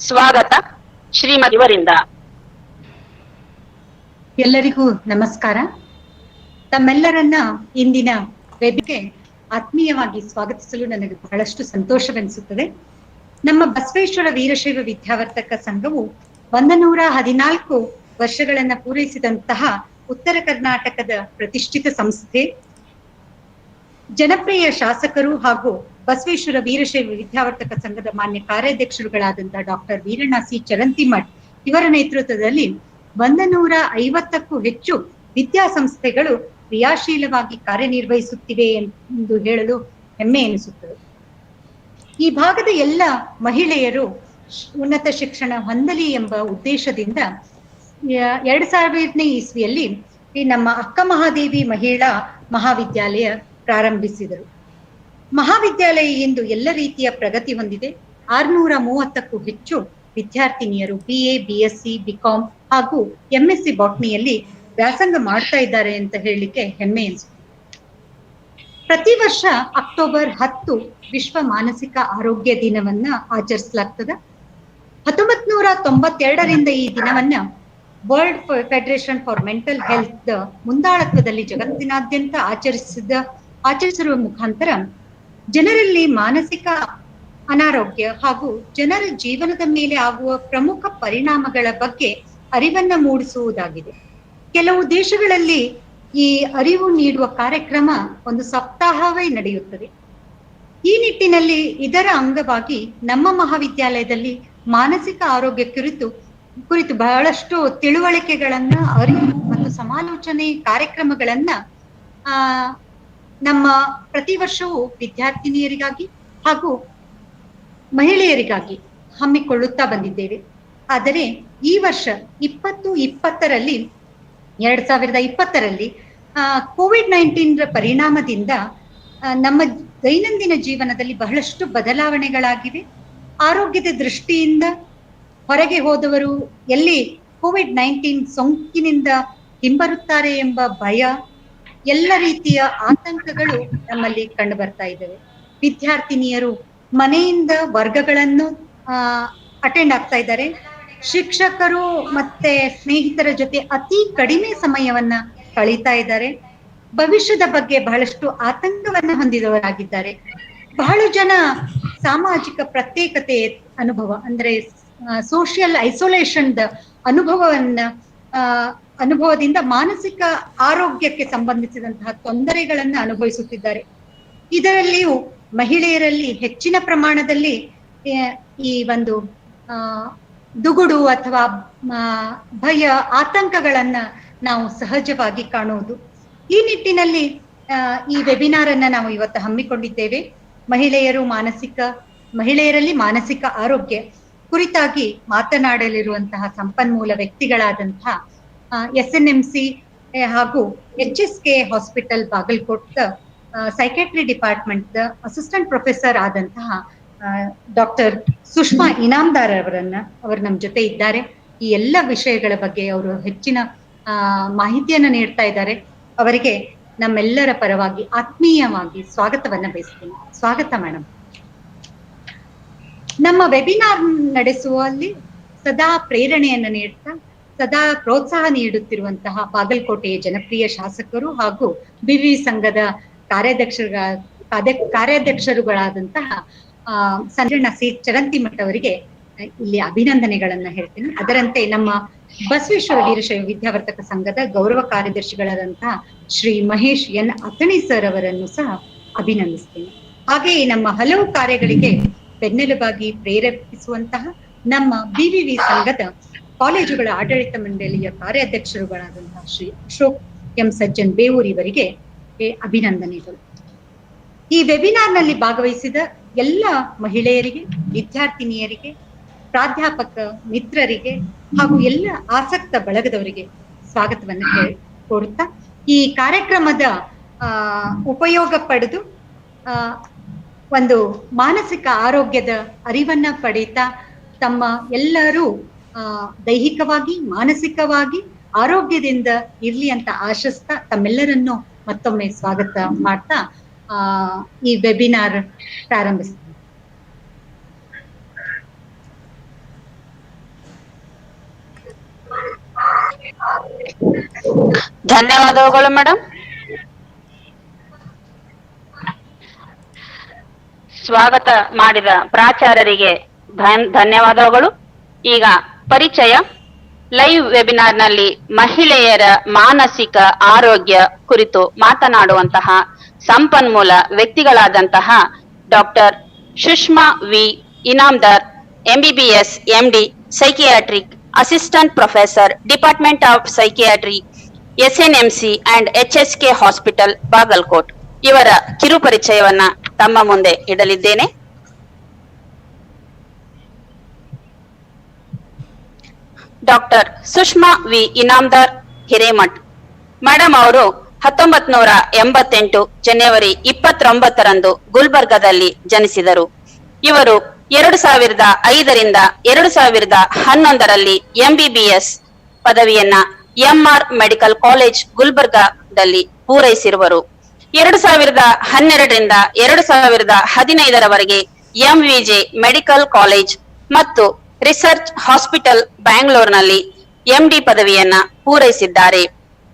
ಸ್ವಾಗತ ಶ್ರೀಮತಿಯವರಿಂದ. ಎಲ್ಲರಿಗೂ ನಮಸ್ಕಾರ. ತಮ್ಮೆಲ್ಲರನ್ನ ಇಂದಿನ ವೇದಿಕೆ ಆತ್ಮೀಯವಾಗಿ ಸ್ವಾಗತಿಸಲು ನನಗೆ ಬಹಳಷ್ಟು ಸಂತೋಷವೆನಿಸುತ್ತದೆ. ನಮ್ಮ ಬಸವೇಶ್ವರ ವೀರಶೈವ ವಿದ್ಯಾವರ್ತಕ ಸಂಘವು 114 ವರ್ಷಗಳನ್ನ ಪೂರೈಸಿದಂತಹ ಉತ್ತರ ಕರ್ನಾಟಕದ ಪ್ರತಿಷ್ಠಿತ ಸಂಸ್ಥೆ. ಜನಪ್ರಿಯ ಶಾಸಕರು ಹಾಗೂ ಬಸವೇಶ್ವರ ವೀರಶೈವ ವಿದ್ಯಾವರ್ತಕ ಸಂಘದ ಮಾನ್ಯ ಕಾರ್ಯಾಧ್ಯಕ್ಷರುಗಳಾದಂತಹ ಡಾಕ್ಟರ್ ವೀರಣ್ಣ ಸಿ ಚರಂತಿಮಠ್ ಇವರ ನೇತೃತ್ವದಲ್ಲಿ 150ಕ್ಕೂ ಹೆಚ್ಚು ವಿದ್ಯಾಸಂಸ್ಥೆಗಳು ಕ್ರಿಯಾಶೀಲವಾಗಿ ಕಾರ್ಯನಿರ್ವಹಿಸುತ್ತಿವೆ ಎಂದು ಹೇಳಲು ಹೆಮ್ಮೆ ಎನಿಸುತ್ತದೆ. ಈ ಭಾಗದ ಎಲ್ಲ ಮಹಿಳೆಯರು ಉನ್ನತ ಶಿಕ್ಷಣ ಹೊಂದಲಿ ಎಂಬ ಉದ್ದೇಶದಿಂದ 2000ನೇ ಇಸ್ವಿಯಲ್ಲಿ ಈ ನಮ್ಮ ಅಕ್ಕಮಹಾದೇವಿ ಮಹಿಳಾ ಮಹಾವಿದ್ಯಾಲಯ ಪ್ರಾರಂಭಿಸಿದರು. ಮಹಾವಿದ್ಯಾಲಯ ಇಂದು ಎಲ್ಲ ರೀತಿಯ ಪ್ರಗತಿ ಹೊಂದಿದೆ. 630ಕ್ಕೂ ಹೆಚ್ಚು ವಿದ್ಯಾರ್ಥಿನಿಯರು BA, BSc, BCom ಹಾಗೂ MSc ಬಾಟ್ನಿಯಲ್ಲಿ ವ್ಯಾಸಂಗ ಮಾಡ್ತಾ ಇದ್ದಾರೆ ಅಂತ ಹೇಳಲಿಕ್ಕೆ ಹೆಮ್ಮೆ ಎನಿಸುತ್ತೆ. ಪ್ರತಿ ವರ್ಷ ಅಕ್ಟೋಬರ್ 10 ವಿಶ್ವ ಮಾನಸಿಕ ಆರೋಗ್ಯ ದಿನವನ್ನ ಆಚರಿಸಲಾಗ್ತದೆ. 1992ರಿಂದ ಈ ದಿನವನ್ನ world federation for mental health ಮುಂದಾಳತ್ವದಲ್ಲಿ ಜಗತ್ತಿನಾದ್ಯಂತ ಆಚರಿಸಿರುವ ಮುಖಾಂತರ ಜನರಲ್ಲಿ ಮಾನಸಿಕ ಅನಾರೋಗ್ಯ ಹಾಗೂ ಜನರ ಜೀವನದ ಮೇಲೆ ಆಗುವ ಪ್ರಮುಖ ಪರಿಣಾಮಗಳ ಬಗ್ಗೆ ಅರಿವನ್ನ ಮೂಡಿಸುವುದಾಗಿದೆ. ಕೆಲವು ದೇಶಗಳಲ್ಲಿ ಈ ಅರಿವು ನೀಡುವ ಕಾರ್ಯಕ್ರಮ ಒಂದು ಸಪ್ತಾಹವೇ ನಡೆಯುತ್ತದೆ. ಈ ನಿಟ್ಟಿನಲ್ಲಿ ಇದರ ಅಂಗವಾಗಿ ನಮ್ಮ ಮಹಾವಿದ್ಯಾಲಯದಲ್ಲಿ ಮಾನಸಿಕ ಆರೋಗ್ಯ ಕುರಿತು ಬಹಳಷ್ಟು ತಿಳುವಳಿಕೆಗಳನ್ನ, ಅರಿವು ಮತ್ತು ಸಮಾಲೋಚನೆ ಕಾರ್ಯಕ್ರಮಗಳನ್ನ ನಮ್ಮ ಪ್ರತಿ ವರ್ಷವೂ ವಿದ್ಯಾರ್ಥಿನಿಯರಿಗಾಗಿ ಹಾಗೂ ಮಹಿಳೆಯರಿಗಾಗಿ ಹಮ್ಮಿಕೊಳ್ಳುತ್ತಾ ಬಂದಿದ್ದೇವೆ. ಆದರೆ ಈ ವರ್ಷ 2020ರಲ್ಲಿ ಕೋವಿಡ್-19 ಪರಿಣಾಮದಿಂದ ನಮ್ಮ ದೈನಂದಿನ ಜೀವನದಲ್ಲಿ ಬಹಳಷ್ಟು ಬದಲಾವಣೆಗಳಾಗಿವೆ. ಆರೋಗ್ಯದ ದೃಷ್ಟಿಯಿಂದ ಹೊರಗೆ ಹೋದವರು ಎಲ್ಲಿ ಕೋವಿಡ್-19 ಸೋಂಕಿನಿಂದ ಹಿಂಬರುತ್ತಾರೆ ಎಂಬ ಭಯ, ಎಲ್ಲ ರೀತಿಯ ಆತಂಕಗಳು ನಮ್ಮಲ್ಲಿ ಕಂಡು ಬರ್ತಾ ಇದ್ದಾವೆ. ವಿದ್ಯಾರ್ಥಿನಿಯರು ಮನೆಯಿಂದ ವರ್ಗಗಳನ್ನು ಅಟೆಂಡ್ ಆಗ್ತಾ ಇದ್ದಾರೆ. ಶಿಕ್ಷಕರು ಮತ್ತೆ ಸ್ನೇಹಿತರ ಜೊತೆ ಅತಿ ಕಡಿಮೆ ಸಮಯವನ್ನ ಕಳೀತಾ ಇದ್ದಾರೆ. ಭವಿಷ್ಯದ ಬಗ್ಗೆ ಬಹಳಷ್ಟು ಆತಂಕವನ್ನ ಹೊಂದಿದವರಾಗಿದ್ದಾರೆ. ಬಹಳ ಜನ ಸಾಮಾಜಿಕ ಪ್ರತ್ಯೇಕತೆ ಅನುಭವ ಅಂದ್ರೆ ಸೋಷಿಯಲ್ ಐಸೋಲೇಷನ್ ಅನುಭವದಿಂದ ಮಾನಸಿಕ ಆರೋಗ್ಯಕ್ಕೆ ಸಂಬಂಧಿಸಿದಂತಹ ತೊಂದರೆಗಳನ್ನ ಅನುಭವಿಸುತ್ತಿದ್ದಾರೆ. ಇದರಲ್ಲಿಯೂ ಮಹಿಳೆಯರಲ್ಲಿ ಹೆಚ್ಚಿನ ಪ್ರಮಾಣದಲ್ಲಿ ಈ ಒಂದು ದುಗುಡು ಅಥವಾ ಭಯ, ಆತಂಕಗಳನ್ನ ನಾವು ಸಹಜವಾಗಿ ಕಾಣುವುದು. ಈ ನಿಟ್ಟಿನಲ್ಲಿ ಈ ವೆಬಿನಾರ್ ಅನ್ನ ನಾವು ಇವತ್ತು ಹಮ್ಮಿಕೊಂಡಿದ್ದೇವೆ. ಮಹಿಳೆಯರಲ್ಲಿ ಮಾನಸಿಕ ಆರೋಗ್ಯ ಕುರಿತಾಗಿ ಮಾತನಾಡಲಿರುವಂತಹ ಸಂಪನ್ಮೂಲ ವ್ಯಕ್ತಿಗಳಾದಂತಹ SNMC ಹಾಗೂ HSK hospital Bagalkot psychiatry department assistant professor ಆದಂತಹ ಡಾಕ್ಟರ್ ಸುಷ್ಮಾ ಇನಾಮ್ದಾರ್ ಅವರು ನಮ್ಮ ಜೊತೆ ಇದ್ದಾರೆ. ಈ ಎಲ್ಲ ವಿಷಯಗಳ ಬಗ್ಗೆ ಅವರು ಹೆಚ್ಚಿನ ಮಾಹಿತಿಯನ್ನು ನೀಡ್ತಾ ಇದ್ದಾರೆ. ಅವರಿಗೆ ನಮ್ಮೆಲ್ಲರ ಪರವಾಗಿ ಆತ್ಮೀಯವಾಗಿ ಸ್ವಾಗತವನ್ನ ಬಯಸ್ತೀನಿ. ಸ್ವಾಗತ ಮೇಡಮ್. ನಮ್ಮ ವೆಬಿನಾರ್ ನಡೆಸುವಲ್ಲಿ ಸದಾ ಪ್ರೇರಣೆಯನ್ನು ನೀಡ್ತಾ ಸದಾ ಪ್ರೋತ್ಸಾಹ ನೀಡುತ್ತಿರುವಂತಹ ಬಾಗಲಕೋಟೆಯ ಜನಪ್ರಿಯ ಶಾಸಕರು ಹಾಗೂ B.V.V.S ಸಂಘದ ಕಾರ್ಯಾಧ್ಯಕ್ಷರುಗಳಾದಂತಹ ಸಂಜಣ್ಣ ಸಿ ಚರಂತಿಮಠ್ ಅವರಿಗೆ ಇಲ್ಲಿ ಅಭಿನಂದನೆಗಳನ್ನ ಹೇಳ್ತೀನಿ. ಅದರಂತೆ ನಮ್ಮ ಬಸವೇಶ್ವರ ವೀರಶೈವ ವಿದ್ಯಾವರ್ತಕ ಸಂಘದ ಗೌರವ ಕಾರ್ಯದರ್ಶಿಗಳಾದಂತಹ ಶ್ರೀ ಮಹೇಶ್ N ಅತಣಿ ಸರ್ ಅವರನ್ನು ಸಹ ಅಭಿನಂದಿಸ್ತೀನಿ. ಹಾಗೆಯೇ ನಮ್ಮ ಹಲವು ಕಾರ್ಯಗಳಿಗೆ ಬೆನ್ನೆಲುಬಾಗಿ ಪ್ರೇರೇಪಿಸುವಂತಹ ನಮ್ಮ B.V.V ಸಂಘದ ಕಾಲೇಜುಗಳ ಆಡಳಿತ ಮಂಡಳಿಯ ಕಾರ್ಯಾಧ್ಯಕ್ಷರುಗಳಾದಂತಹ ಶ್ರೀ ಅಶೋಕ್ M ಸಜ್ಜನ್ ಬೇವೂರ್ ಇವರಿಗೆ ಅಭಿನಂದನೆಗಳು. ಈ ವೆಬಿನಾರ್ ನಲ್ಲಿ ಭಾಗವಹಿಸಿದ ಎಲ್ಲ ಮಹಿಳೆಯರಿಗೆ, ವಿದ್ಯಾರ್ಥಿನಿಯರಿಗೆ, ಪ್ರಾಧ್ಯಾಪಕ ಮಿತ್ರರಿಗೆ ಹಾಗೂ ಎಲ್ಲ ಆಸಕ್ತ ಬಳಗದವರಿಗೆ ಸ್ವಾಗತವನ್ನು ಕೋರುತ್ತಾ ಈ ಕಾರ್ಯಕ್ರಮದ ಉಪಯೋಗ ಪಡೆದು ಒಂದು ಮಾನಸಿಕ ಆರೋಗ್ಯದ ಅರಿವನ್ನ ಪಡೀತಾ ತಮ್ಮ ಎಲ್ಲರೂ ದೈಹಿಕವಾಗಿ ಮಾನಸಿಕವಾಗಿ ಆರೋಗ್ಯದಿಂದ ಇರ್ಲಿ ಅಂತ ಆಶಿಸ್ತಾ ತಮ್ಮೆಲ್ಲರನ್ನು ಮತ್ತೊಮ್ಮೆ ಸ್ವಾಗತ ಮಾಡ್ತಾ ಈ ವೆಬಿನಾರ್ ಪ್ರಾರಂಭಿಸ್ತೀನಿ. ಧನ್ಯವಾದಗಳು ಮೇಡಮ್. ಸ್ವಾಗತ ಮಾಡಿದ ಪ್ರಾಚಾರ್ಯರಿಗೆ ಧನ್ಯವಾದಗಳು. ಈಗ ಪರಿಚಯ. ಲೈವ್ ವೆಬಿನಾರ್ನಲ್ಲಿ ಮಹಿಳೆಯರ ಮಾನಸಿಕ ಆರೋಗ್ಯ ಕುರಿತು ಮಾತನಾಡುವಂತಹ ಸಂಪನ್ಮೂಲ ವ್ಯಕ್ತಿಗಳಾದಂತಹ doctor Sushma V Inamdar, MBBS MD, Psychiatric, Assistant Professor, Department of Psychiatry, SNMC and HSK Hospital, Bagalkot. ಇವರ ಕಿರು ಪರಿಚಯವನ್ನ ತಮ್ಮ ಮುಂದೆ ಇಡಲಿದ್ದೇನೆ. Doctor Sushma V Inamdar Hiremath madam ಅವರು 1988 ಜನವರಿ 29ರಂದು ಗುಲ್ಬರ್ಗಾದಲ್ಲಿ ಜನಿಸಿದರು. ಇವರು 2005ರಿಂದ 2011ರಲ್ಲಿ MBBS ಪದವಿಯನ್ನ MR ಮೆಡಿಕಲ್ ಕಾಲೇಜ್ ಗುಲ್ಬರ್ಗಾದಲ್ಲಿ ಪೂರೈಸಿರುವರು. 2012ರಿಂದ 2015ರವರೆಗೆ MVJ ಮೆಡಿಕಲ್ ಕಾಲೇಜ್ ಮತ್ತು ರಿಸರ್ಚ್ ಹಾಸ್ಪಿಟಲ್ ಬ್ಯಾಂಗ್ಳೂರ್ನಲ್ಲಿ MD ಪದವಿಯನ್ನ ಪೂರೈಸಿದ್ದಾರೆ.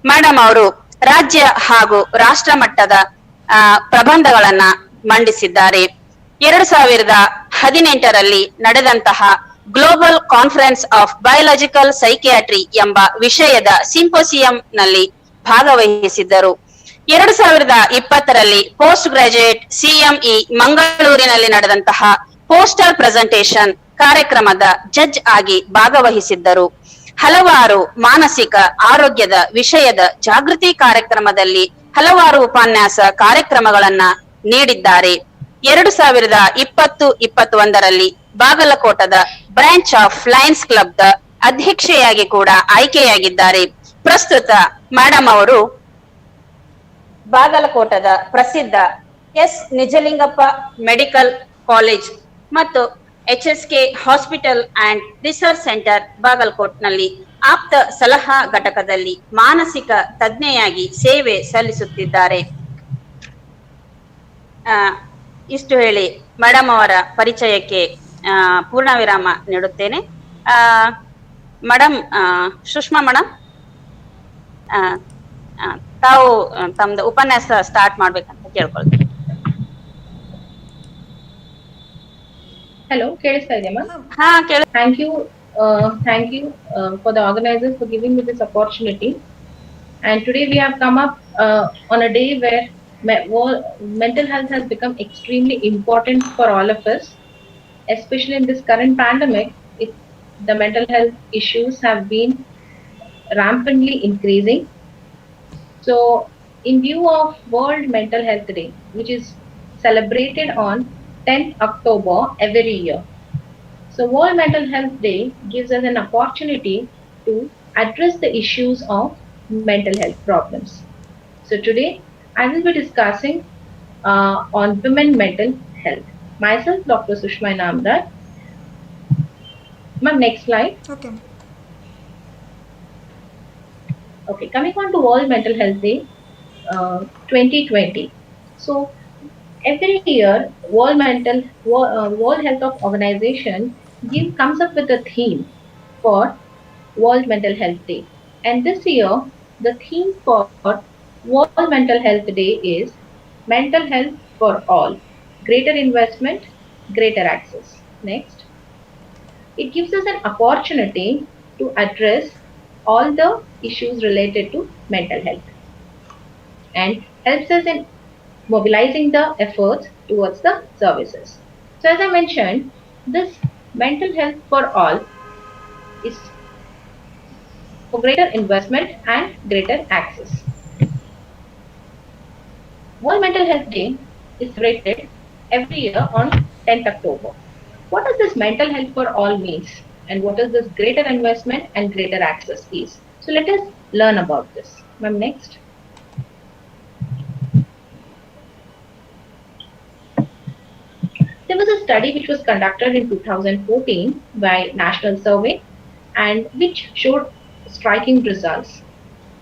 ಮೇಡಮ್ ಅವರು ರಾಜ್ಯ ಹಾಗೂ ರಾಷ್ಟ್ರ ಮಟ್ಟದ ಪ್ರಬಂಧಗಳನ್ನ ಮಂಡಿಸಿದ್ದಾರೆ. 2018ರಲ್ಲಿ ನಡೆದಂತಹ global conference of biological psychiatry ಎಂಬ ವಿಷಯದ ಸಿಂಪೋಸಿಯಂನಲ್ಲಿ ಭಾಗವಹಿಸಿದ್ದರು. 2020ರಲ್ಲಿ ಪೋಸ್ಟ್ ಗ್ರಾಜುಯೇಟ್ CME ಮಂಗಳೂರಿನಲ್ಲಿ ನಡೆದಂತಹ ಪೋಸ್ಟರ್ ಪ್ರೆಸೆಂಟೇಶನ್ ಕಾರ್ಯಕ್ರಮದ ಜಡ್ಜ್ ಆಗಿ ಭಾಗವಹಿಸಿದ್ದರು. ಹಲವಾರು ಮಾನಸಿಕ ಆರೋಗ್ಯದ ವಿಷಯದ ಜಾಗೃತಿ ಕಾರ್ಯಕ್ರಮದಲ್ಲಿ ಹಲವಾರು ಉಪನ್ಯಾಸ ಕಾರ್ಯಕ್ರಮಗಳನ್ನ ನೀಡಿದ್ದಾರೆ. 2020-21ರಲ್ಲಿ ಬಾಗಲಕೋಟದ ಬ್ರಾಂಚ್ ಆಫ್ ಲಯನ್ಸ್ ಕ್ಲಬ್ ದ ಅಧ್ಯಕ್ಷೆಯಾಗಿ ಕೂಡ ಆಯ್ಕೆಯಾಗಿದ್ದಾರೆ. ಪ್ರಸ್ತುತ ಮೇಡಮ್ ಅವರು ಬಾಗಲಕೋಟದ ಪ್ರಸಿದ್ಧ ನಿಜಲಿಂಗಪ್ಪ ಮೆಡಿಕಲ್ ಕಾಲೇಜ್ ಮತ್ತು HSK hospital and research centre Bagalkot ನಲ್ಲಿ ಆಪ್ತ ಸಲಹಾ ಘಟಕದಲ್ಲಿ ಮಾನಸಿಕ ತಜ್ಞೆಯಾಗಿ ಸೇವೆ ಸಲ್ಲಿಸುತ್ತಿದ್ದಾರೆ. ಇಷ್ಟು ಹೇಳಿ ಮೇಡಮ್ ಅವರ ಪರಿಚಯಕ್ಕೆ ಪೂರ್ಣ ವಿರಾಮ ನೀಡುತ್ತೇನೆ. ಮೇಡಮ್, ಸುಷ್ಮಾ ಮೇಡಮ್, ತಾವು ತಮ್ದು ಉಪನ್ಯಾಸ ಸ್ಟಾರ್ಟ್ ಮಾಡ್ಬೇಕಂತ ಕೇಳ್ಕೊಳ್ತೀನಿ. Hello, ಕೇಳಿಸ್ತಾ ಇದೆಯಾ ಮ್ಯಾಮ್? ಹಾ, ಕೇಳಿ. Thank you for the organizers for giving me this opportunity. And today we have come up on a day where mental health has become extremely important for all of us, especially in this current pandemic. The mental health issues have been rampantly increasing. So, in view of World Mental Health Day, which is celebrated on 10th October every year. So World Mental Health Day gives us an opportunity to address the issues of mental health problems. So today I will be discussing on women mental health. Myself, Dr. Sushma Inamdar. Ma'am, next slide. Okay. Okay, coming on to World Mental Health Day 2020. So every year, World Health Organization comes up with a theme for World Mental Health Day. And this year, the theme for World Mental Health Day is Mental Health for All, Greater Investment, Greater Access. Next. It gives us an opportunity to address all the issues related to mental health and helps us in mobilizing the efforts towards the services. So as I mentioned, this mental health for all is for greater investment and greater access. World Mental Health Day is celebrated every year on 10th October. What does this mental health for all means? And what is this greater investment and greater access is? So let us learn about this. Ma'am, next. There was a study which was conducted in 2014 by National Survey and which showed striking results.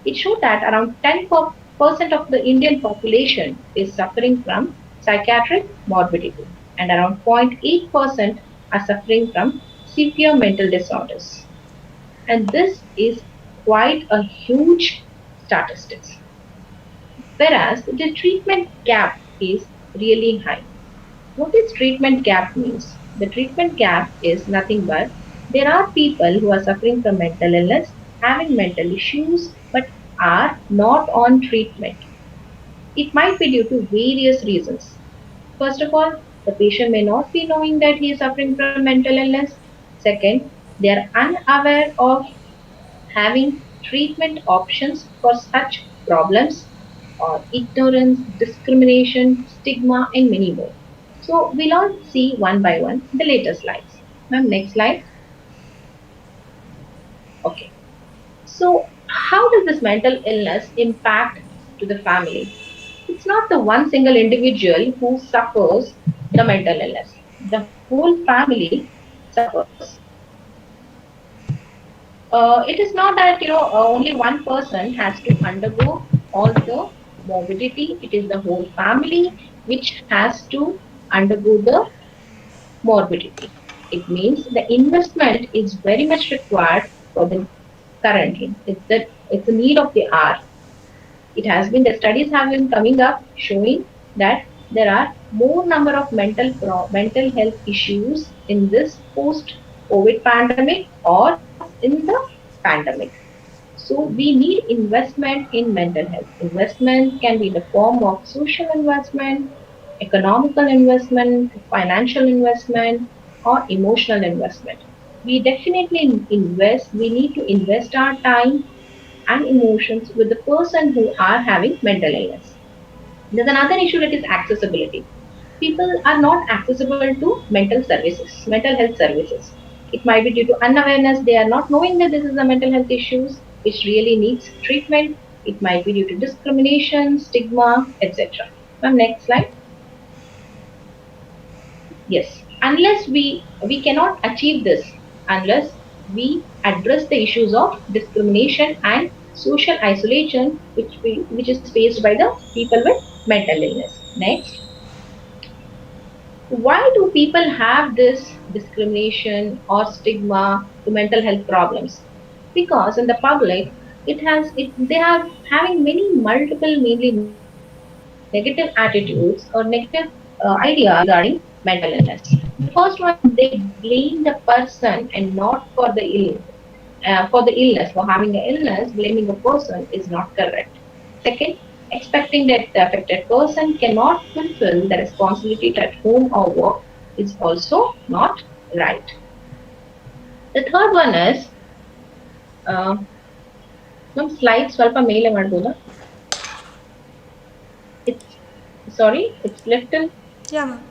It showed that around 10% of the Indian population is suffering from psychiatric morbidity and around 0.8% are suffering from severe mental disorders. And this is quite a huge statistics. Whereas the treatment gap is really high. What is treatment gap means? The treatment gap is nothing but there are people who are suffering from mental illness, having mental issues, but are not on treatment. It might be due to various reasons. First of all, the patient may not be knowing that he is suffering from mental illness. Second, they are unaware of having treatment options for such problems, or ignorance, discrimination, stigma, and many more. So we'll all see one by one the later slides. Ma'am, next slide. Okay. So how does this mental illness impact to the family? It's not the one single individual who suffers the mental illness. The whole family suffers. It is not that only one person has to undergo all the morbidity. It is the whole family which has to undergo the morbidity. It means the investment is very much required for the currently. It's the need of the hour. It has been the studies have been coming up showing that there are more number of mental health issues in this post COVID pandemic or in the pandemic. So we need investment in mental health. Investment can be in the form of social investment, economical investment, financial investment, or emotional investment. We definitely invest. We need to invest our time and emotions with the person who are having mental illness. There's another issue that is accessibility. People are not accessible to mental health services. It might be due to unawareness, they are not knowing that this is a mental health issues which really needs treatment. It might be due to discrimination, stigma, etc. Ma'am, next slide. Yes, unless we cannot achieve this unless we address the issues of discrimination and social isolation which is faced by the people with mental illness. Next, why do people have this discrimination or stigma to mental health problems? Because in the public, they are having many multiple, mainly negative attitudes or negative ideas regarding mental illness. The first one, they blame the person and not for the illness, for having an illness. Blaming a person is not correct. Second, expecting that the affected person cannot fulfill the responsibility at home or work is also not right. The third one is, ನಮ್ಮ slide ಸ್ವಲ್ಪ ಮೇಲೆ ಮಾಡ್ಬೋದಾ? It's little. Yeah, ma'am.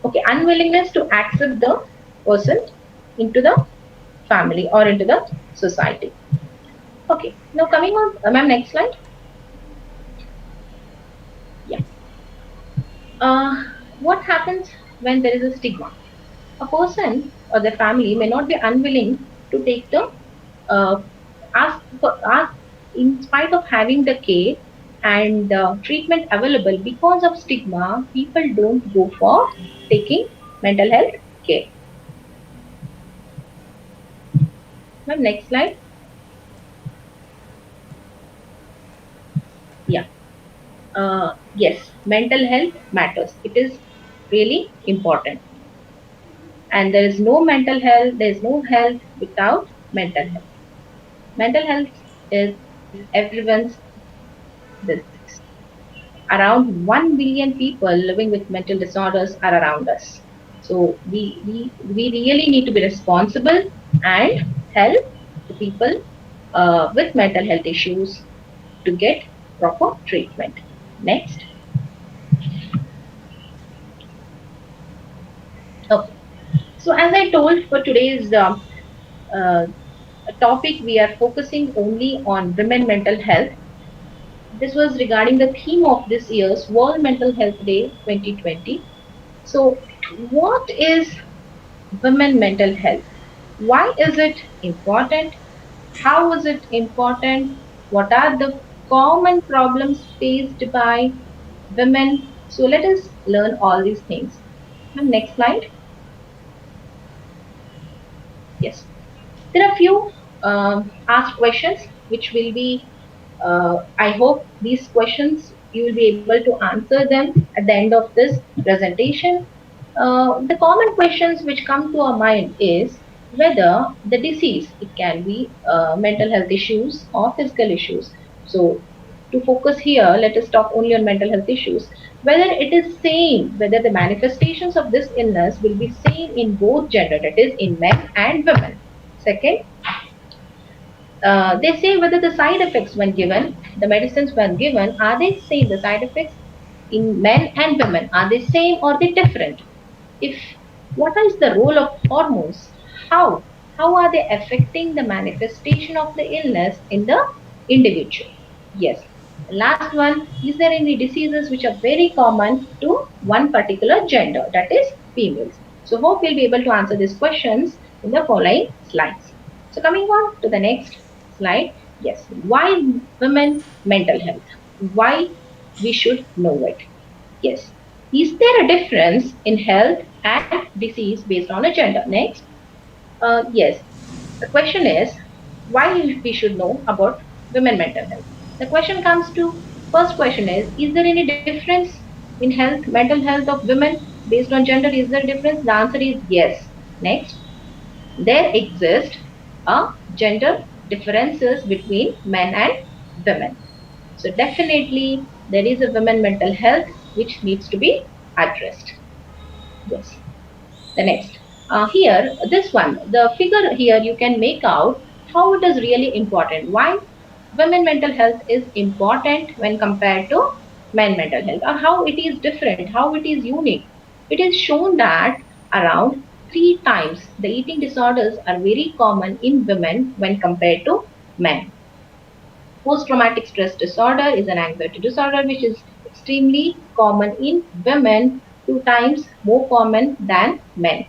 Okay, unwillingness to accept the person into the family or into the society. Okay, now coming on, ma'am, next slide. Yeah. What happens when there is a stigma? A person or the family may not be unwilling to take the ask in spite of having the care and treatment available. Because of stigma, people don't go for taking mental health care. Ma'am, next slide. Yeah. Yes, mental health matters. It is really important. And there is no mental health, there is no health without mental health. Mental health is everyone's business. Around 1 billion people living with mental disorders are around us. So we really need to be responsible and help the people with mental health issues to get proper treatment. Next. Okay. So as I told, for today's topic, we are focusing only on women mental health. This was regarding the theme of this year's World Mental Health Day 2020. So what is women mental health? Why is it important? How is it important? What are the common problems faced by women? So let us learn all these things. And next slide. Yes. There are few asked questions which will be, I hope these questions you will be able to answer them at the end of this presentation. The common questions which come to our mind is whether the disease, it can be mental health issues or physical issues. So to focus here, let us talk only on mental health issues. Whether it is same, whether the manifestations of this illness will be same in both gender, that is in men and women. Second, they say whether the side effects when given, the medicines when given, are they same? The side effects in men and women, are they same or they different? If what is the role of hormones? How? How are they affecting the manifestation of the illness in the individual? Yes. The last one, is there any diseases which are very common to one particular gender, that is females? So hope we'll be able to answer these questions in the following slides. So coming on to the next slide. Yes, why women mental health? Why we should know it? Yes. Is there a difference in health and disease based on a gender? Next. Yes. The question is why we should know about women mental health. The question comes to first question is there any difference in health, mental health of women based on gender? Is there a difference? The answer is yes. Next. There exist gender differences between men and women. So definitely there is a women mental health which needs to be addressed. Yes. The next. Here, this one, the figure here you can make out how it is really important. Why women mental health is important when compared to men mental health, or how it is different, how it is unique. It is shown that around 3 times the eating disorders are very common in women when compared to men. Post-traumatic stress disorder is an anxiety disorder which is extremely common in women, 2 times more common than men.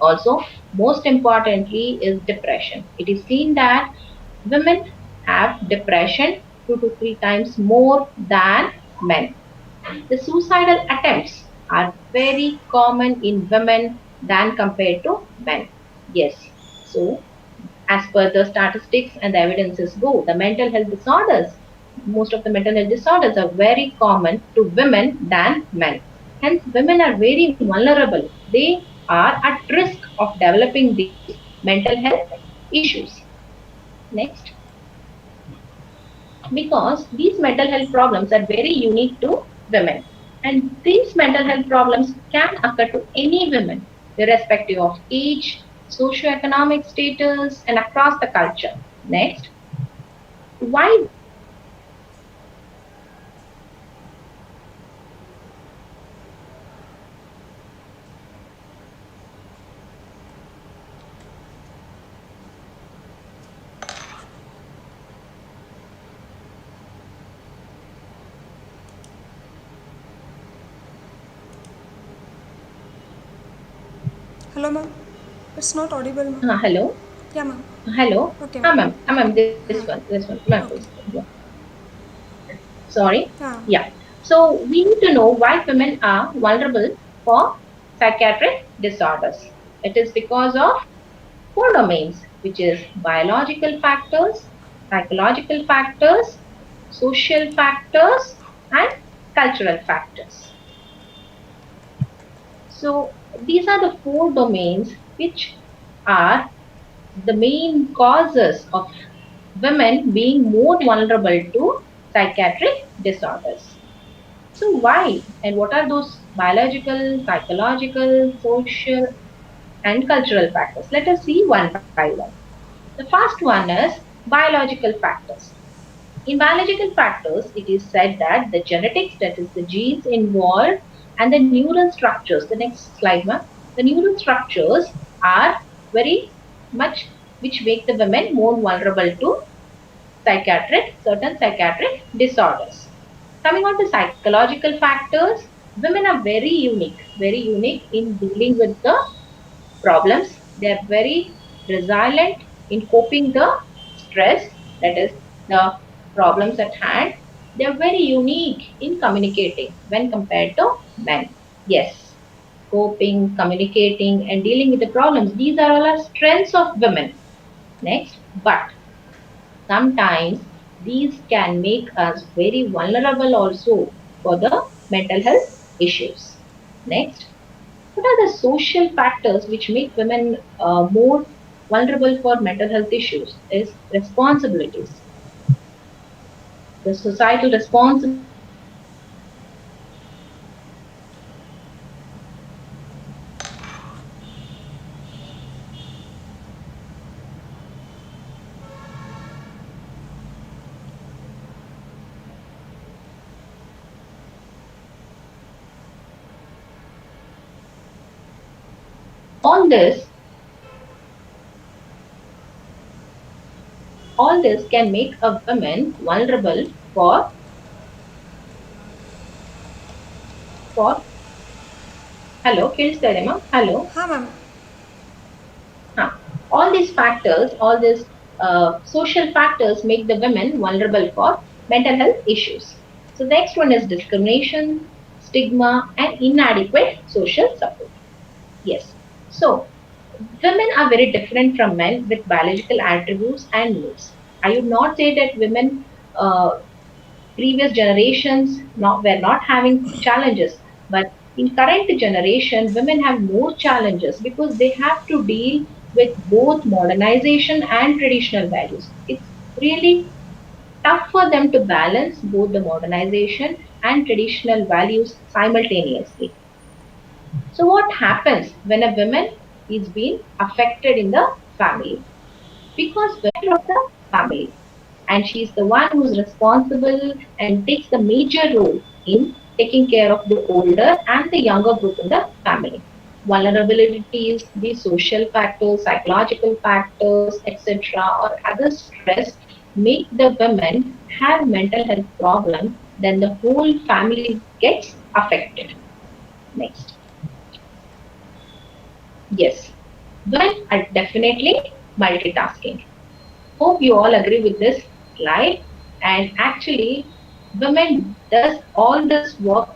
Also, most importantly is depression. It is seen that women have depression 2 to 3 times more than men. The suicidal attempts are very common in women than compared to men. Yes. So as per the statistics and the evidences go, the mental health disorders, most of the mental health disorders are very common to women than men. Hence, women are very vulnerable. They are at risk of developing these mental health issues. Next, because these mental health problems are very unique to women. And these mental health problems can occur to any women, irrespective of age, socioeconomic status, and across the culture. Next, why Hello, ma'am. It's not audible, ma'am. hello? Yeah, ma'am. Hello? Okay, Ma'am. Ma'am, this Hmm. one, this one. Ma'am, Okay. yeah. Sorry? Yeah. Yeah. So we need to know why women are vulnerable for psychiatric disorders. It is because of 4 domains, which is biological factors, psychological factors, social factors, and cultural factors. So these are the 4 domains which are the main causes of women being more vulnerable to psychiatric disorders. So why and what are those biological, psychological, social, and cultural factors? Let us see one by one. The first one is biological factors. In biological factors, it is said that the genetics, that is the genes involved, and the neural structures. The next slide, ma'am. The neural structures are very much which make the women more vulnerable to certain psychiatric disorders. Coming on to psychological factors, women are very unique in dealing with the problems. They are very resilient in coping the stress, that is the problems at hand. They are very unique in communicating when compared to men. Yes. coping, communicating, and dealing with the problems. These are all our strengths of women. Next, but sometimes these can make us very vulnerable also for the mental health issues. Next, what are the social factors which make women more vulnerable for mental health issues? Is responsibilities. The societal responsibilities which women have to take and all this can make a woman vulnerable for hello, ಕೇಳಿಸ್ತಾ ಇದೆ ma'am? Hello. हाँ ma'am. All these factors, all these social factors make the women vulnerable for mental health issues. So the next one is discrimination, stigma, and inadequate social support. Yes. So women are very different from men with biological attributes and needs. I would not say that women previous generations were not having challenges, but in current generation women have more challenges because they have to deal with both modernization and traditional values. It's really tough for them to balance both the modernization and traditional values simultaneously. So what happens when a woman is being affected in the family? Because women of the family, and she is the one who's responsible and takes the major role in taking care of the older and the younger group in the family. Vulnerabilities, the social factors, psychological factors, etc., or other stress make the women have mental health problem, then the whole family gets affected. Next. Yes, women are definitely multitasking. Hope you all agree with this slide. And actually, women does all this work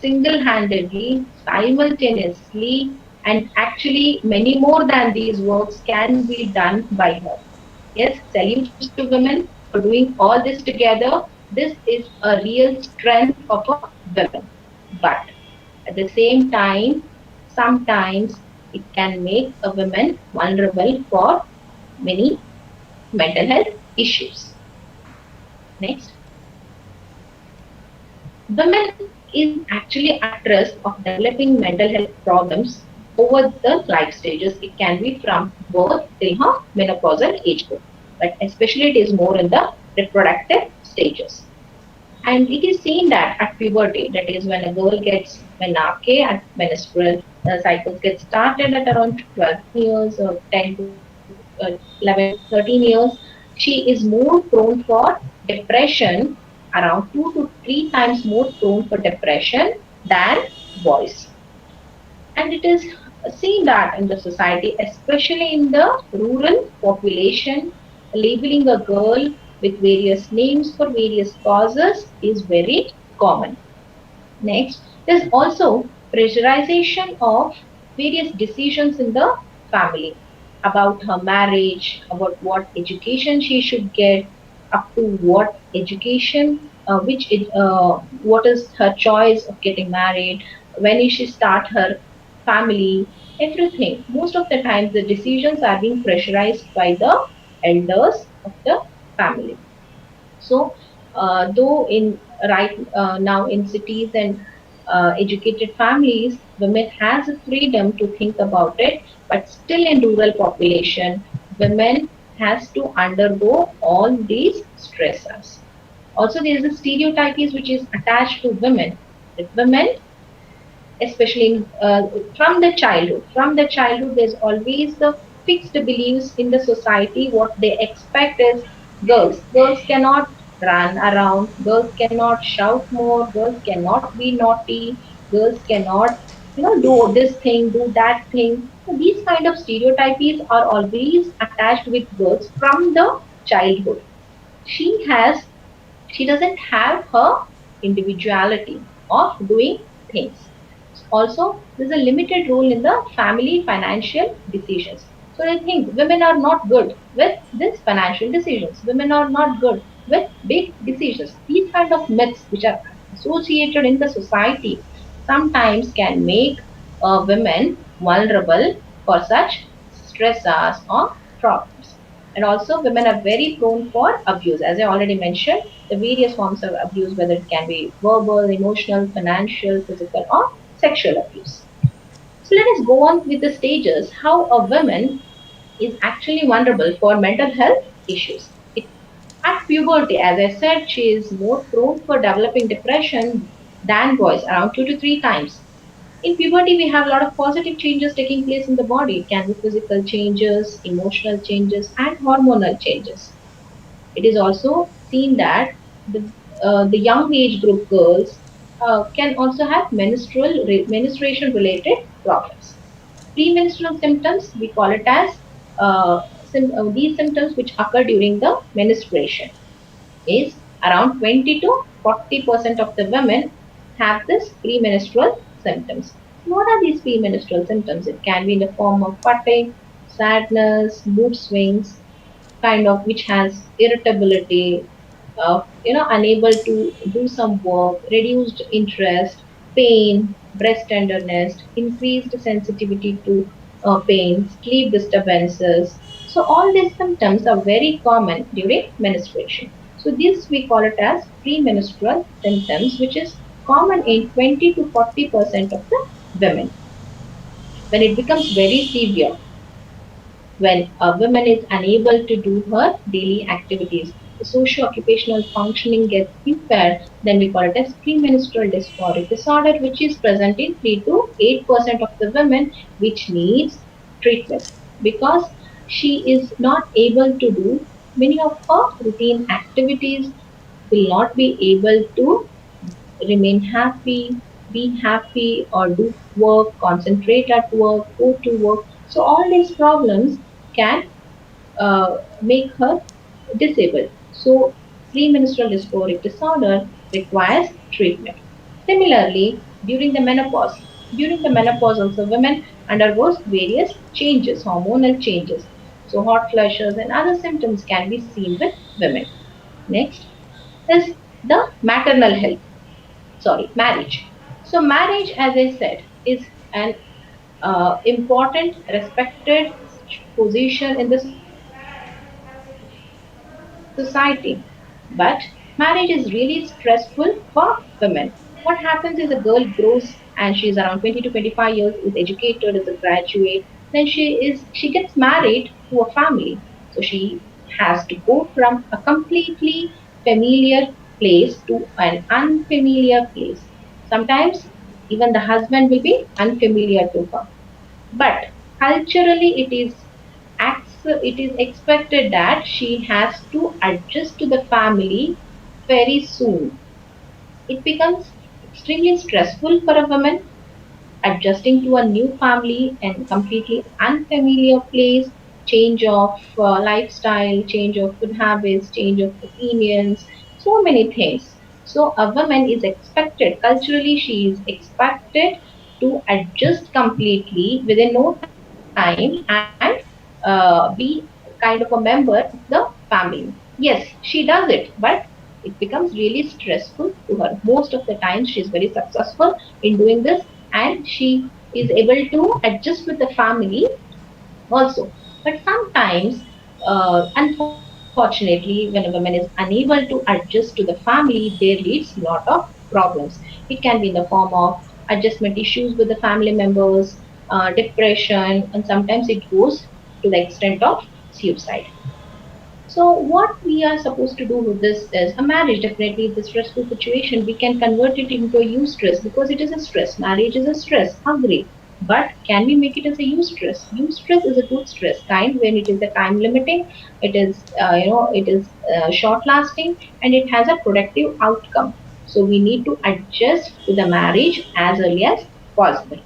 single-handedly, simultaneously, and actually many more than these works can be done by her. Yes, salutes to women for doing all this together. This is a real strength of a woman. But at the same time, sometimes it can make a woman vulnerable for many mental health issues. Next, women is actually at risk of developing mental health problems over the life stages. It can be from birth till her menopausal age group, but especially it is more in the reproductive stages. And it is seen that at puberty, that is when a girl gets menarche and menstrual cycles get started at around 12 years or 10 to 11 to 13 years, she is more prone for depression, around 2 to 3 times more prone for depression than boys. And it is seen that in the society, especially in the rural population, labeling a girl with various names for various causes is very common. Next, there's also pressurization of various decisions in the family about her marriage, about what education she should get, up to what education, what is her choice of getting married, when is she start her family, everything. Most of the times, the decisions are being pressurized by the elders of the family. So, though in right now in cities and educated families, women has a freedom to think about it, but still in rural population, women has to undergo all these stressors. Also, there is a stereotypes which is attached to women. That women, especially from the childhood, there's always the fixed beliefs in the society. What they expect is girls cannot run around, girls cannot shout more, girls cannot be naughty, girls cannot do this thing, do that thing. So these kind of stereotypes are always attached with girls from the childhood. She doesn't have her individuality of doing things. Also, there's a limited role in the family financial decisions. So I think women are not good with this financial decisions. Women are not good with big decisions. These kind of myths which are associated in the society sometimes can make women vulnerable for such stressors or problems. And also, women are very prone for abuse. As I already mentioned, the various forms of abuse, whether it can be verbal, emotional, financial, physical, or sexual abuse. So let us go on with the stages how a woman is actually vulnerable for mental health issues. At puberty, as I said, she is more prone for developing depression than boys, around 2 to 3 times. In puberty, we have a lot of positive changes taking place in the body. It can be physical changes, emotional changes, and hormonal changes. It is also seen that the young age group girls can also have menstruation related problems. Premenstrual symptoms, we call it as these symptoms which occur during the menstruation is around 20 to 40% of the women have this premenstrual symptoms. What are these premenstrual symptoms? It can be in the form of fatigue, sadness, mood swings, kind of which has irritability, unable to do some work, reduced interest, pain, breast tenderness, increased sensitivity to pain, sleep disturbances. So all these symptoms are very common during menstruation. So this we call it as premenstrual symptoms, which is common in 20 to 40% of the women. When it becomes very severe, when a woman is unable to do her daily activities, the socio-occupational functioning gets impaired, then we call it as premenstrual dysphoric disorder, which is present in 3 to 8% of the women, which needs treatment because she is not able to do many of her routine activities, will not be able to remain happy, be happy, or do work, concentrate at work, go to work. So all these problems can make her disabled. So premenstrual dysphoric disorder requires treatment. Similarly, during the menopause also women undergoes various changes, hormonal changes. So hot flushes and other symptoms can be seen with women. Next is the maternal health, marriage. So marriage, as I said, is an important, respected position in the society. But marriage is really stressful for women. What happens is a girl grows and she is around 20 to 25 years, is educated, is a graduate, then she gets married to a family. So she has to go from a completely familiar place to an unfamiliar place. Sometimes even the husband will be unfamiliar to her. But culturally, it is expected that she has to adjust to the family very soon. It becomes extremely stressful for a woman adjusting to a new family and completely unfamiliar place, change of lifestyle, change of food habits, change of opinions, so many things. So a woman is expected, culturally she is expected to adjust completely within no time and be kind of a member of the family. Yes, she does it, but it becomes really stressful to her. Most of the time she is very successful in doing this and she is able to adjust with the family also. But sometimes, unfortunately, when a woman is unable to adjust to the family, there leads a lot of problems. It can be in the form of adjustment issues with the family members, depression, and sometimes it goes to the extent of suicide. So what we are supposed to do with this is a marriage. Definitely, the stressful situation we can convert it into a eustress because it is a stress. Marriage is a stress. Agree. But can we make it as a eustress? Eustress is a good stress kind when it is a time limiting. It is it is short lasting and it has a productive outcome. So we need to adjust to the marriage as early as possible.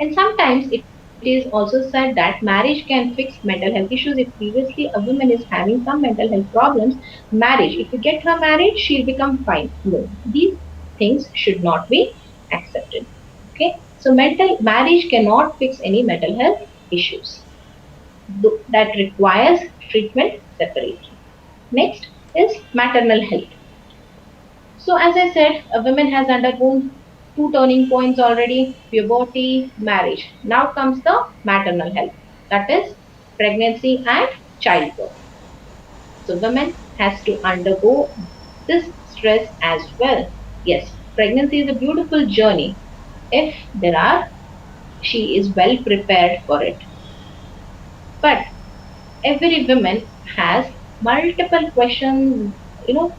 And sometimes it is also said that marriage can fix mental health issues. If previously a woman is having some mental health problems, marriage, if you get her married, she'll become fine. No, these things should not be accepted. So marriage cannot fix any mental health issues. That requires treatment separately. Next is maternal health. So as I said, a woman has undergone two turning points already: puberty, marriage. Now comes the maternal health, that is pregnancy and childbirth. So women has to undergo this stress as well. Yes, pregnancy is a beautiful journey if she is well prepared for it. But every woman has multiple questions,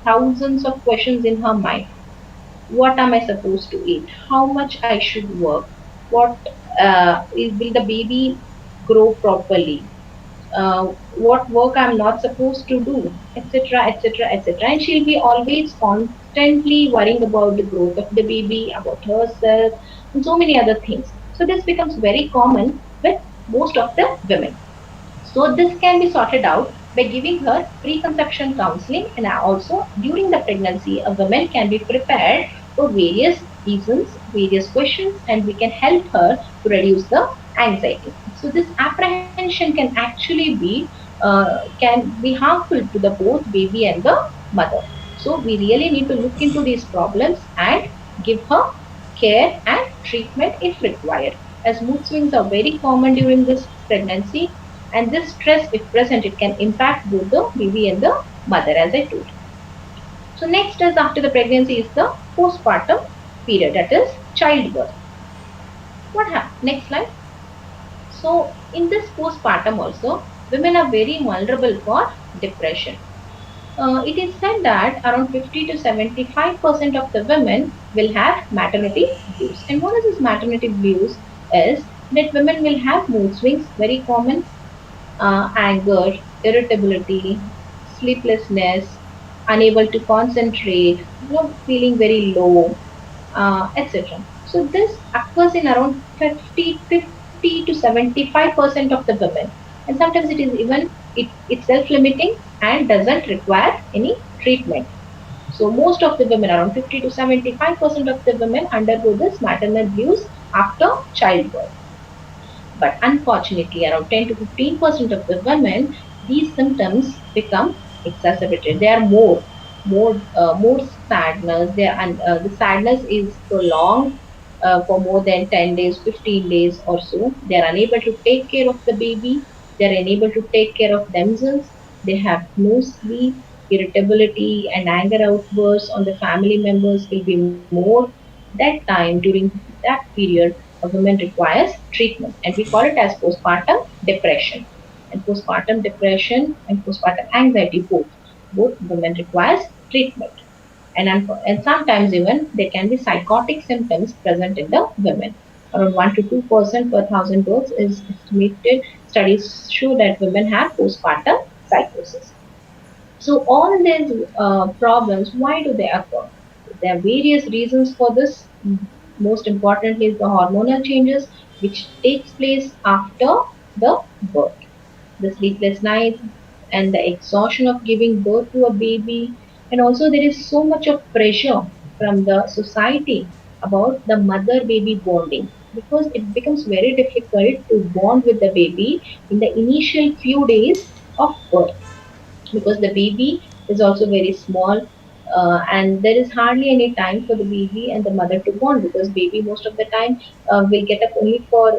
thousands of questions in her mind. What am I supposed to eat? How much I should work? What will the baby grow properly? What work I'm not supposed to do, etc., etc., etc. And she'll be always constantly worrying about the growth of the baby, about herself, and so many other things. So this becomes very common with most of the women. So this can be sorted out by giving her preconception counseling, and also during the pregnancy, a woman can be prepared for various reasons, various questions, and we can help her to reduce the anxiety. So this apprehension can be harmful to the both baby and the mother. So we really need to look into these problems and give her care and treatment if required. As mood swings are very common during this pregnancy, and this stress, if present, it can impact both the baby and the mother, as I told. So next is after the pregnancy is the postpartum period, that is childbirth. What happens? Next slide. So in this postpartum also, women are very vulnerable for depression. It is said that around 50 to 75% of the women will have maternity blues. And what is this maternity blues? Is that women will have mood swings, very common, anger, irritability, sleeplessness, unable to concentrate, feeling very low, etc. So this occurs in around 50 to 75% of the women, and sometimes it is even it's self-limiting and doesn't require any treatment. So most of the women, around 50 to 75% of the women, undergo this maternal blues after childbirth. But unfortunately, around 10 to 15% of the women, these symptoms become exacerbated. They are more sadness. The sadness is prolonged for more than 10 days, 15 days or so. They are unable to take care of the baby. They are unable to take care of themselves. They have no sleep, irritability, and anger outbursts on the family members will be more. That time, during that period, a woman requires treatment, and we call it as postpartum depression. And postpartum depression and postpartum anxiety, both women requires treatment. And sometimes even there can be psychotic symptoms present in the women. Around 1 to 2% per thousand births is estimated. Studies show that women have postpartum psychosis. So all these problems, why do they occur? There are various reasons for this. Most importantly is the hormonal changes which takes place after the birth. The sleepless nights and the exhaustion of giving birth to a baby. And also there is so much of pressure from the society about the mother-baby bonding, because it becomes very difficult to bond with the baby in the initial few days of birth, because the baby is also very small, and there is hardly any time for the baby and the mother to bond, because baby most of the time will get up only for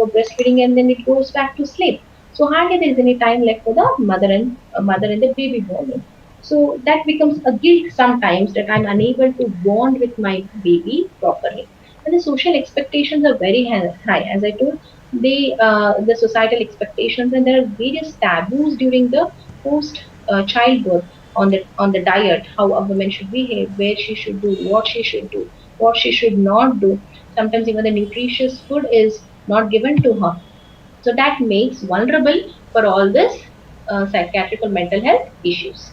breastfeeding, and then it goes back to sleep. So hardly there is any time left for the mother and the baby bonding. So that becomes a guilt sometimes, that I'm unable to bond with my baby properly. And the social expectations are very high, as I told. The societal expectations, and there are various taboos during the post childbirth, on the diet, how a woman should behave, where she should do, what she should not do. Sometimes even the nutritious food is not given to her. So that makes vulnerable for all this psychiatric or mental health issues.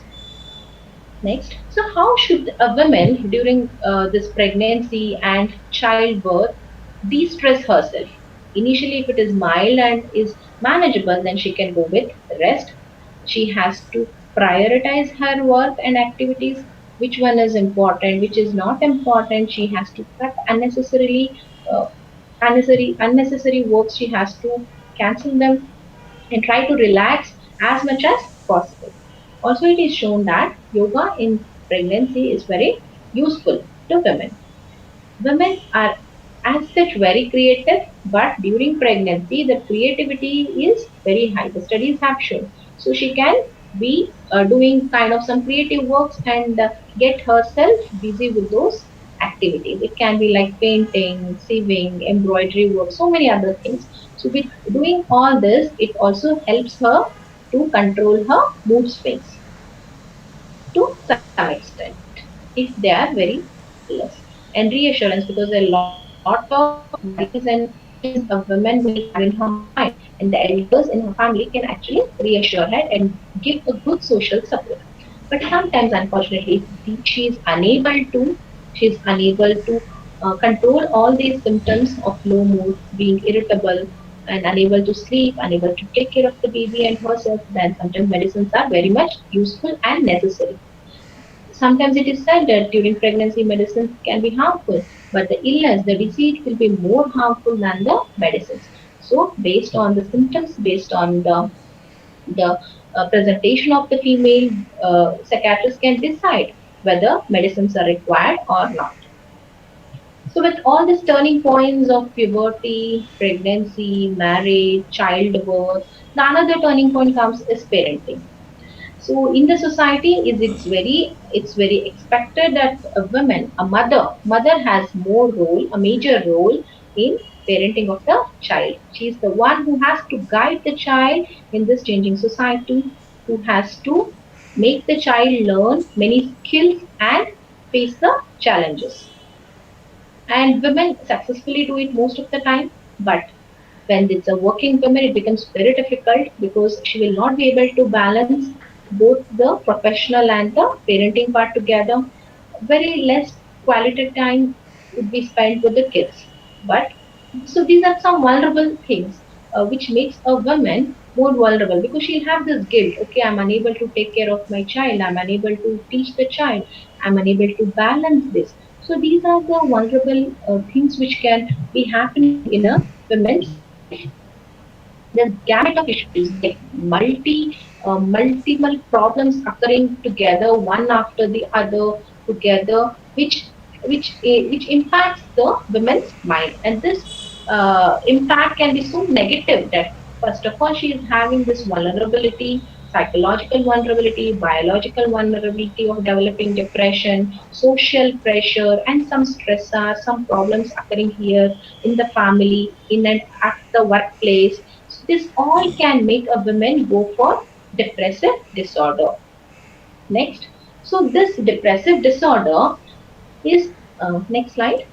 Next, so how should a woman during this pregnancy and childbirth de-stress herself? Initially, if it is mild and is manageable, then she can go with rest. She has to prioritize her work and activities. Which one is important, which is not important. She has to cut unnecessarily uh, unnecessary works, she has to cancel them and try to relax as much as possible. Also, it is shown that yoga in pregnancy is very useful to women. Women are as such very creative, but during pregnancy, the creativity is very high. The studies have shown. So she can be doing kind of some creative works and get herself busy with those activities. It can be like painting, sewing, embroidery work, so many other things. So with doing all this, it also helps her to control her mood swings to some extent if they are very less. And reassurance, because there are a lot of worries and questions a woman will have in her mind, and the elders in her family can actually reassure her and give a good social support. But sometimes, unfortunately, she is unable to control all these symptoms of low mood, being irritable, and unable to sleep, unable to take care of the baby and herself. Then sometimes medicines are very much useful and necessary. Sometimes it is said that during pregnancy medicines can be harmful, but the illness, the disease will be more harmful than the medicines. So, based on the symptoms, based on the presentation of the female, psychiatrist can decide whether medicines are required or not. So, with all these turning points of puberty, pregnancy, marriage, childbirth, the another turning point comes is parenting. So in the society, is it's very expected that a woman, a mother has more role, a major role in parenting of the child. She is the one who has to guide the child in this changing society, who has to make the child learn many skills and face the challenges. And women successfully do it most of the time, but when it's a working woman, it becomes very difficult because she will not be able to balance both the professional and the parenting part together. Very less quality time would be spent with the kids. But so these are some vulnerable things which makes a woman more vulnerable because she'll have this guilt. Okay, I'm unable to take care of my child. I'm unable to teach the child. I'm unable to balance this. So these are the vulnerable things which can be happening in a woman's life. There's gamut of issues like multiple problems occurring together, one after the other together, which impacts the women's mind. And this impact can be so negative that first of all she is having this vulnerability, psychological vulnerability, biological vulnerability of developing depression, social pressure, and some stressors, some problems occurring here in the family, in and at the workplace. So this all can make a woman go for depressive disorder. Next, so this depressive disorder is next slide.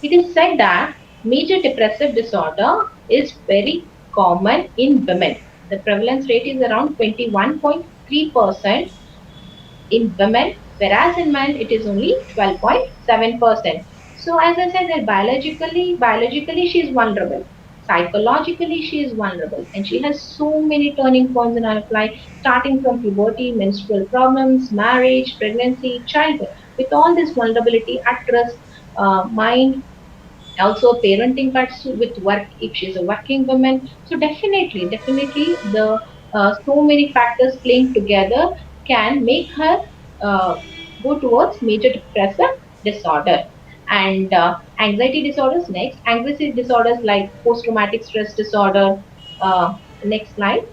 It is said that major depressive disorder is very common in women. The prevalence rate is around 21.3% in women, whereas in men it is only 12.7%. So as I said, that biologically she is vulnerable. Psychologically she is vulnerable, and she has so many turning points in her life, starting from puberty, menstrual problems, marriage, pregnancy, childbirth. With all this vulnerability at risk, mind, also parenting parts with work if she's a working woman. So definitely the so many factors playing together can make her uh, go towards major depressive disorder. And anxiety disorders, next anxiety disorders like post traumatic stress disorder, uh, next slide,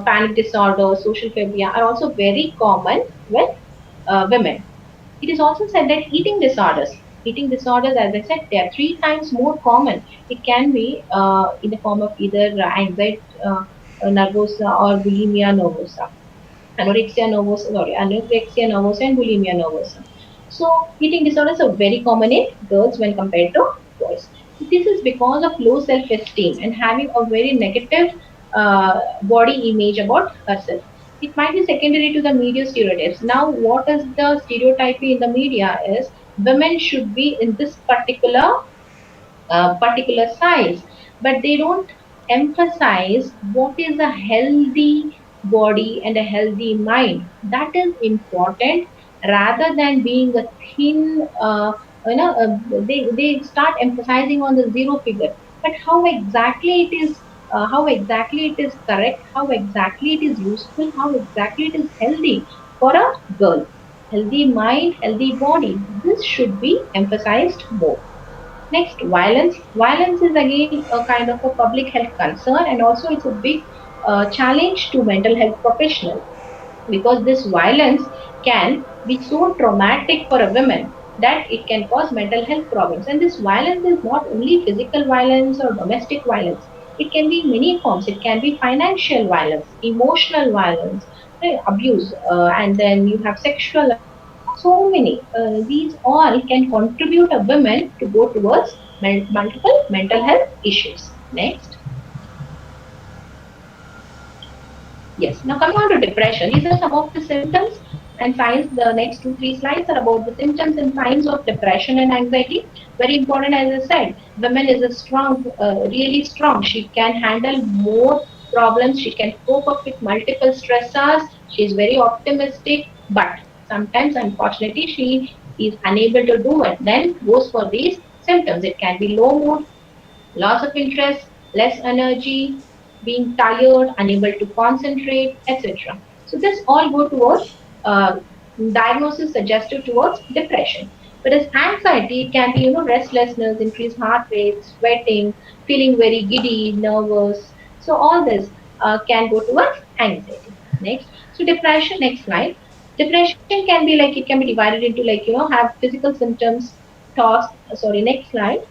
panic disorder, social phobia are also very common with women. It is also said that eating disorders, as I said, they are three times more common. It can be in the form of either anxiety nervosa or bulimia nervosa, anorexia nervosa and bulimia nervosa. So eating disorders are very common in girls when compared to boys. This is because of low self-esteem and having a very negative body image about herself. It might be secondary to the media stereotypes. Now, what is the stereotype in the media is women should be in this particular size, but they don't emphasize what is a healthy body and a healthy mind. That is important rather than being a thin They start emphasizing on the zero figure, but how exactly it is correct, how exactly it is useful, how exactly it is healthy for a girl. Healthy mind, healthy body, this should be emphasized more. Next, violence. Violence is again a kind of a public health concern, and also it's a big challenge to mental health professionals, because this violence can be so traumatic for a woman that it can cause mental health problems. And this violence is not only physical violence or domestic violence, it can be in many forms. It can be financial violence, emotional violence, abuse, and then you have sexual abuse. So many. These all can contribute a woman to go towards multiple mental health issues. Next. Yes. Now coming on to depression, these are some of the symptoms and signs. The next two, three slides are about the symptoms and signs of depression and anxiety. Very important, as I said, women is a strong, really strong. She can handle more problems. She can cope up with multiple stressors. She is very optimistic, but sometimes, unfortunately, she is unable to do it. Then goes for these symptoms. It can be low mood, loss of interest, less energy, being tired, unable to concentrate, etc. So this all go towards diagnosis suggestive towards depression. Whereas anxiety, it can be restlessness, increased heart rate, sweating, feeling very giddy, nervous. So all this can go towards anxiety. Next, so depression. Next slide. Depression can be like, it can be divided into like have physical symptoms, thoughts. Sorry, next slide.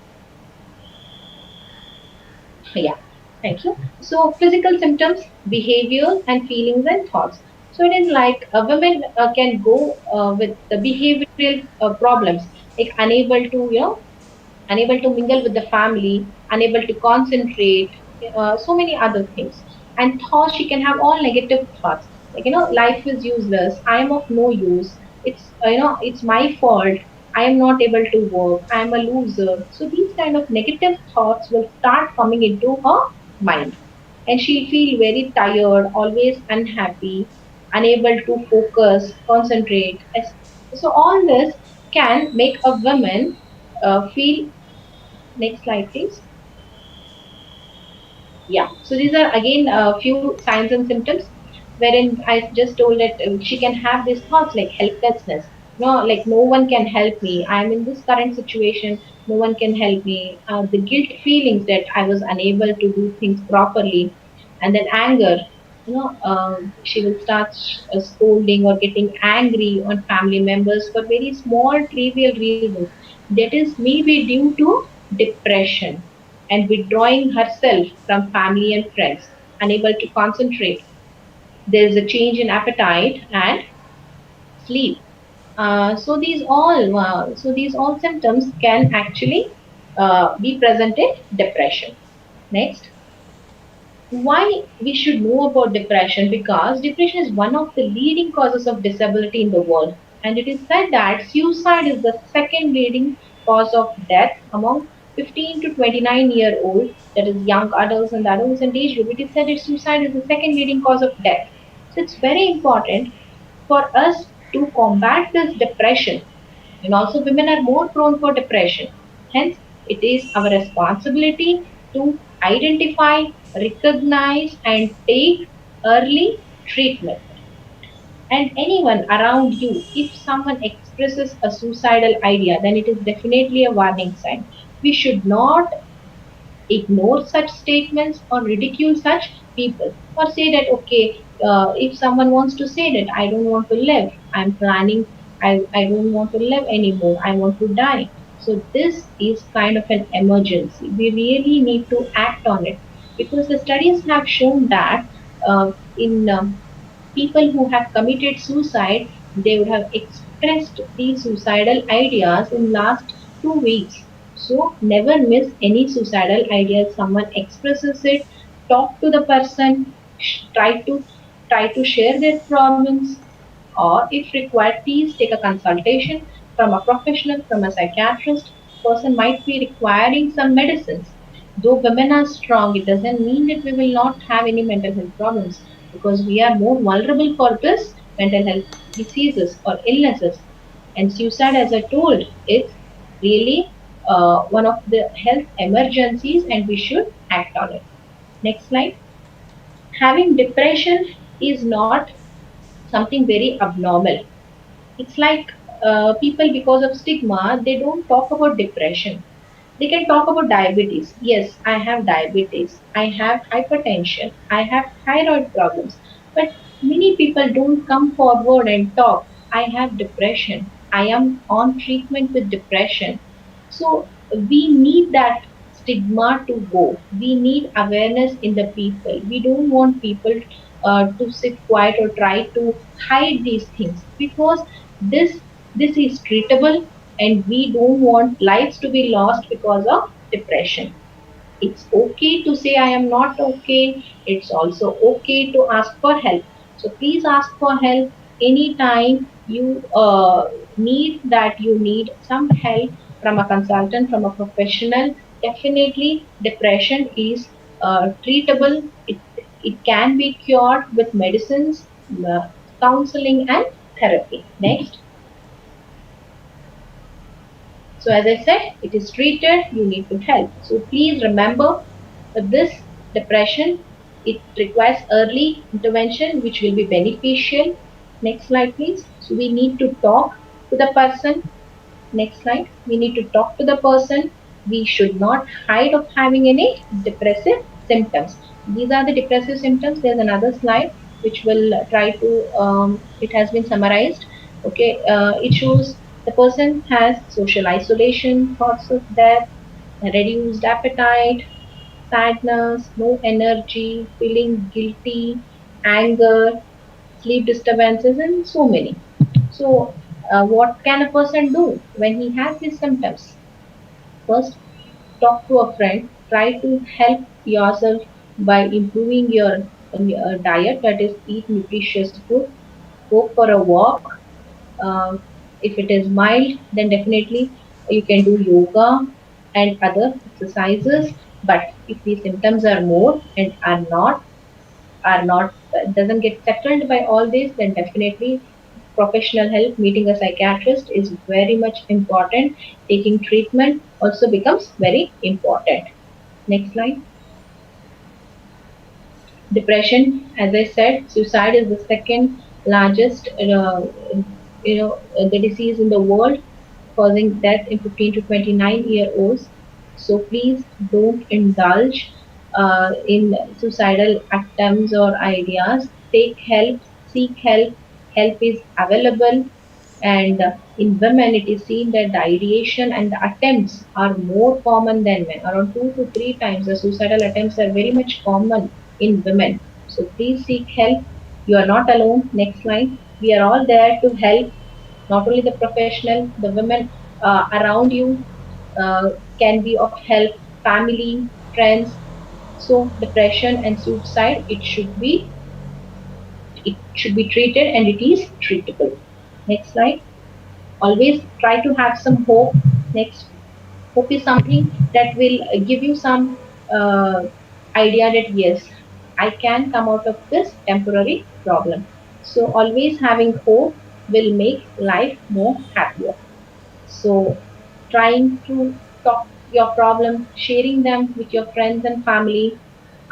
Yeah, thank you. So, physical symptoms, behavior, and feelings and thoughts. So, it is like women can go with the behavioral problems, like unable to mingle with the family, unable to concentrate, so many other things. And thoughts, she can have all negative thoughts, like life is useless, I am of no use, it's my fault, I am not able to work, I am a loser. So these kind of negative thoughts will start coming into her mind, and she'll feel very tired, always unhappy, unable to focus, concentrate. So all this can make a woman feel. Next slide, please. Yeah. So these are again a few signs and symptoms wherein I just told that she can have these thoughts like helplessness. No, like no one can help me. I am in this current situation. No one can help me. The guilt feelings that I was unable to do things properly, and then anger. She will start scolding or getting angry on family members for very small, trivial reasons. That is maybe due to depression and withdrawing herself from family and friends, unable to concentrate. There is a change in appetite and sleep. So these all symptoms can actually be present in depression. Next, why we should know about depression? Because depression is one of the leading causes of disability in the world, and it is said that suicide is the second leading cause of death among 15 to 29-year-old, that is young adults and adolescent age group. It is said that suicide is the second leading cause of death. So it's very important for us to combat this depression. And also, women are more prone for depression. Hence, it is our responsibility to identify, recognize, and take early treatment. And anyone around you, if someone expresses a suicidal idea, then it is definitely a warning sign. We should not ignore such statements or ridicule such people, or say that okay, if someone wants to say that I don't want to live, I'm planning, I don't want to live anymore, I want to die. So this is kind of an emergency, we really need to act on it, because the studies have shown that in people who have committed suicide, they would have expressed these suicidal ideas in last 2 weeks. So never miss any suicidal ideas. Someone expresses it, talk to the person, try to share their problems, or if required, please take a consultation from a professional, from a psychiatrist. Person might be requiring some medicines. Though women are strong, it doesn't mean that we will not have any mental health problems, because we are more vulnerable for this mental health diseases or illnesses. And suicide, as I told, it's really one of the health emergencies, and we should act on it. Next slide. Having depression is not something very abnormal. It's like people, because of stigma, they don't talk about depression. They can talk about diabetes. Yes, I have diabetes. I have hypertension. I have thyroid problems. But many people don't come forward and talk. I have depression. I am on treatment with depression. So we need that stigma to go. We need awareness in the people. We don't want people to sit quiet or try to hide these things, because this this is treatable, and we don't want lives to be lost because of depression. It's okay to say I am not okay. It's also okay to ask for help. So please ask for help anytime you need some help from a consultant, from a professional. Definitely, depression is treatable. It can be cured with medicines, counseling, and therapy. Next. So as I said, it is treated, you need to help. So please remember that this depression, it requires early intervention, which will be beneficial. Next slide, please. So we need to talk to the person. Next slide. We need to talk to the person. We should not hide of having any depressive symptoms. These are the depressive symptoms. There's another slide which will try to, it has been summarized. Okay, it shows the person has social isolation, thoughts of death, reduced appetite, sadness, no energy, feeling guilty, anger, sleep disturbances, and so many. So, what can a person do when he has these symptoms? First, talk to a friend. Try to help yourself by improving your diet, that is, eat nutritious food, go for a walk. Uh, if it is mild, then definitely you can do yoga and other exercises. But if the symptoms are more and are not doesn't get settled by all this, then definitely professional help, meeting a psychiatrist is very much important. Taking treatment also becomes very important. Next slide. Depression, as I said, suicide is the second largest, the disease in the world, causing death in 15 to 29-year-olds. So please don't indulge in suicidal attempts or ideas. Take help, seek help. Help is available, and in women, it is seen that the ideation and the attempts are more common than men. Around 2 to 3 times the suicidal attempts are very much common in women. So please seek help. You are not alone. Next slide. We are all there to help, not only the professional, the women around you can be of help, family, friends. So depression and suicide, it should be treated, and it is treatable. Next slide. Always try to have some hope. Next, hope is something that will give you some idea that yes, I can come out of this temporary problem. So always having hope will make life more happier. So trying to talk your problem, sharing them with your friends and family,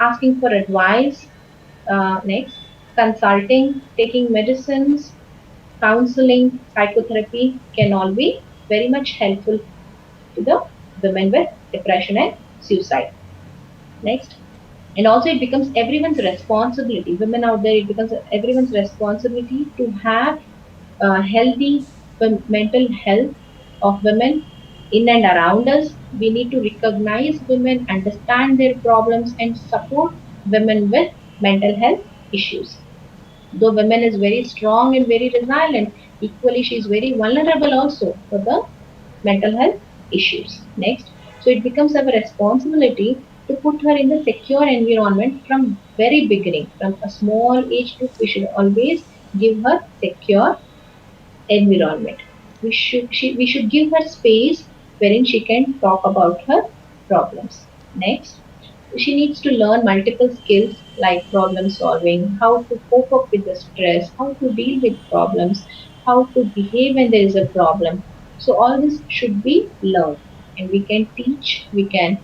asking for advice. Next, consulting, taking medicines, counseling, psychotherapy can all be very much helpful to the women with depression and suicide. Next. And also it becomes everyone's responsibility. Women out there, it becomes everyone's responsibility to have healthy mental health of women in and around us. We need to recognize women, understand their problems, and support women with mental health issues. Though women is very strong and very resilient, equally she is very vulnerable also for the mental health issues. Next, so it becomes our responsibility to put her in the secure environment from very beginning, from a small age to we should always give her secure environment. We should give her space wherein she can talk about her problems. Next, she needs to learn multiple skills like problem solving, how to cope up with the stress, how to deal with problems, how to behave when there is a problem. So all this should be learned, and we can teach, we can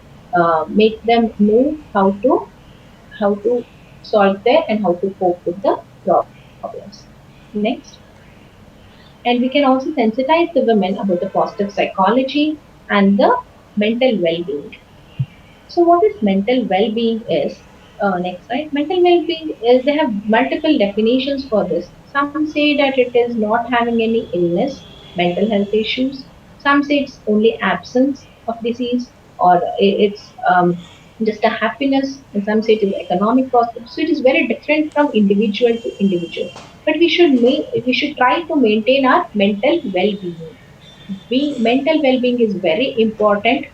make them know how to solve there and how to cope with the problems. Next. And we can also sensitize the women about the positive psychology and the mental well-being. So what is mental well-being is, next slide, mental well-being is, they have multiple definitions for this. Some say that it is not having any illness, mental health issues. Some say it's only absence of disease, or it's just a happiness, and some say it is economic positive. So it is very different from individual to individual. But we should try to maintain our mental well-being. Mental well-being is very important.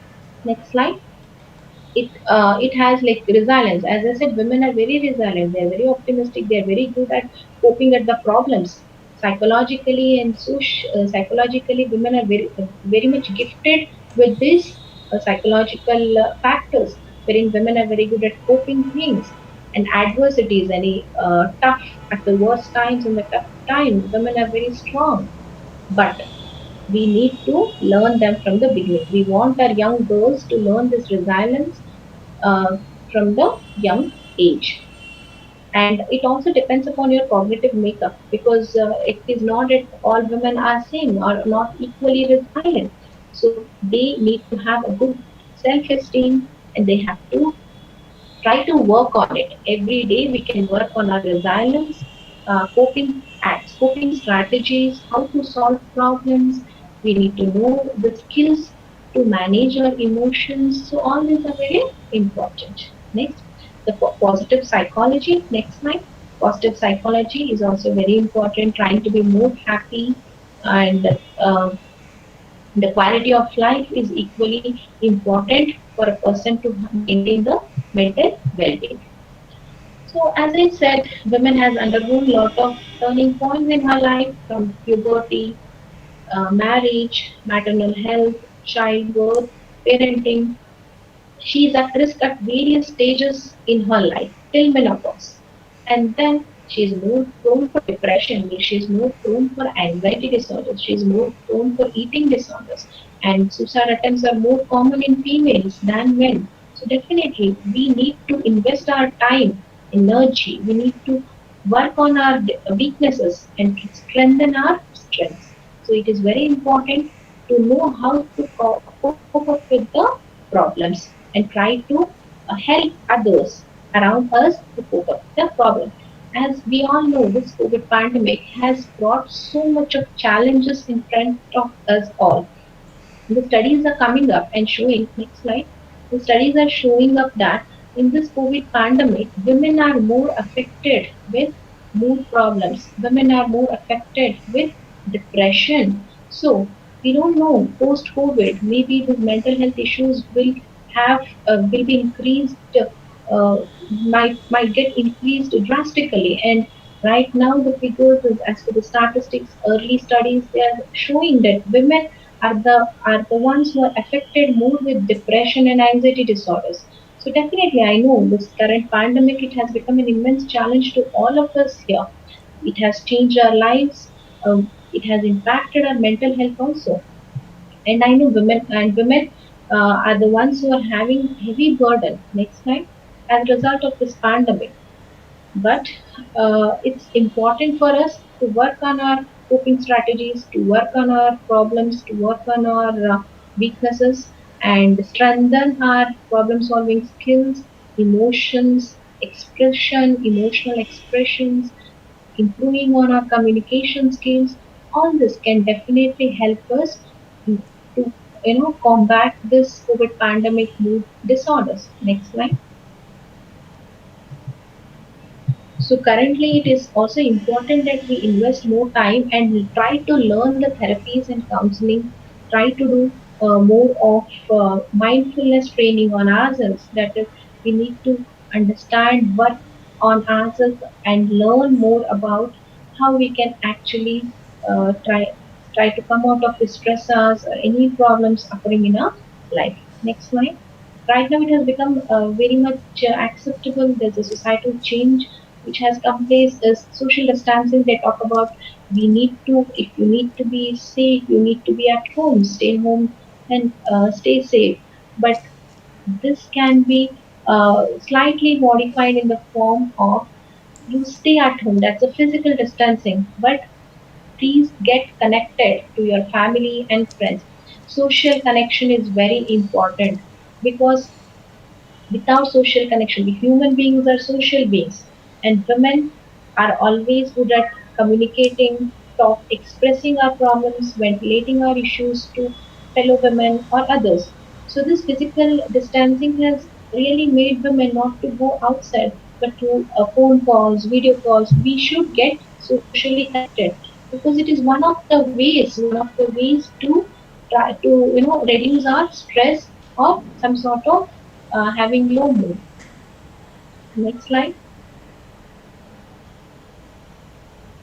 Next slide. It has like resilience. As I said, women are very resilient. They are very optimistic. They are very good at coping at the problems. Psychologically and psychologically, women are very much gifted with these psychological factors, wherein women are very good at coping things and adversities. Any tough at the worst times, in the tough time, women are very strong. But we need to learn them from the beginning. We want our young girls to learn this resilience from the young age. And it also depends upon your cognitive makeup, because it is not that all women are same or not equally resilient. So they need to have a good self-esteem, and they have to try to work on it. Every day we can work on our resilience, coping acts, coping strategies, how to solve problems. We need to know the skills to manage our emotions. So all these are very important. Next, the positive psychology. Next slide. Positive psychology is also very important. Trying to be more happy, and the quality of life is equally important for a person to maintain the mental well-being. So as I said, women has undergone a lot of turning points in her life, from puberty, marriage, maternal health, childbirth, parenting. She is at risk at various stages in her life till menopause. And then she is more prone for depression, she is more prone for anxiety disorders, she is more prone for eating disorders, and suicide attempts are more common in females than men. So definitely we need to invest our time, energy, we need to work on our weaknesses and strengthen our strengths. So it is very important to know how to cope up with the problems and try to help others around us to cope up with the problem. As we all know, this COVID pandemic has brought so much of challenges in front of us all. The studies are coming up and showing, next slide, the studies are showing up that in this COVID pandemic, women are more affected with mood problems. Women are more affected with depression. So we don't know, post COVID, maybe the mental health issues will will be increased, might get increased drastically. And right now the figures, as per the statistics, early studies, they are showing that women are the ones who are affected more with depression and anxiety disorders. So definitely, I know this current pandemic, it has become an immense challenge to all of us here. It has changed our lives. It has impacted our mental health also. And I know women are the ones who are having heavy burden. Next slide. As a result of this pandemic, but it's important for us to work on our coping strategies, to work on our problems, to work on our weaknesses, and strengthen our problem solving skills, emotions, emotional expressions, improving on our communication skills. All this can definitely help us to combat this COVID pandemic mood disorders. Next slide. So currently, it is also important that we invest more time and we try to learn the therapies and counseling, try to do more of mindfulness training on ourselves. That is, we need to understand, work on ourselves, and learn more about how we can actually try to come out of the stressors or any problems occurring in our life. Next slide. Right now, it has become very much acceptable. There's a societal change which has come place is social distancing. They talk about we need to, if you need to be safe, you need to be at home, stay home and stay safe. But this can be slightly modified in the form of you stay at home. That's a physical distancing, but please get connected to your family and friends. Social connection is very important because without social connection, we human beings are social beings, and women are always good at communicating, talk, expressing our problems, ventilating our issues to fellow women or others. So this physical distancing has really made women not to go outside, but to phone calls, video calls. We should get socially connected because it is one of the ways to try to reduce our stress or some sort of having low mood. Next slide.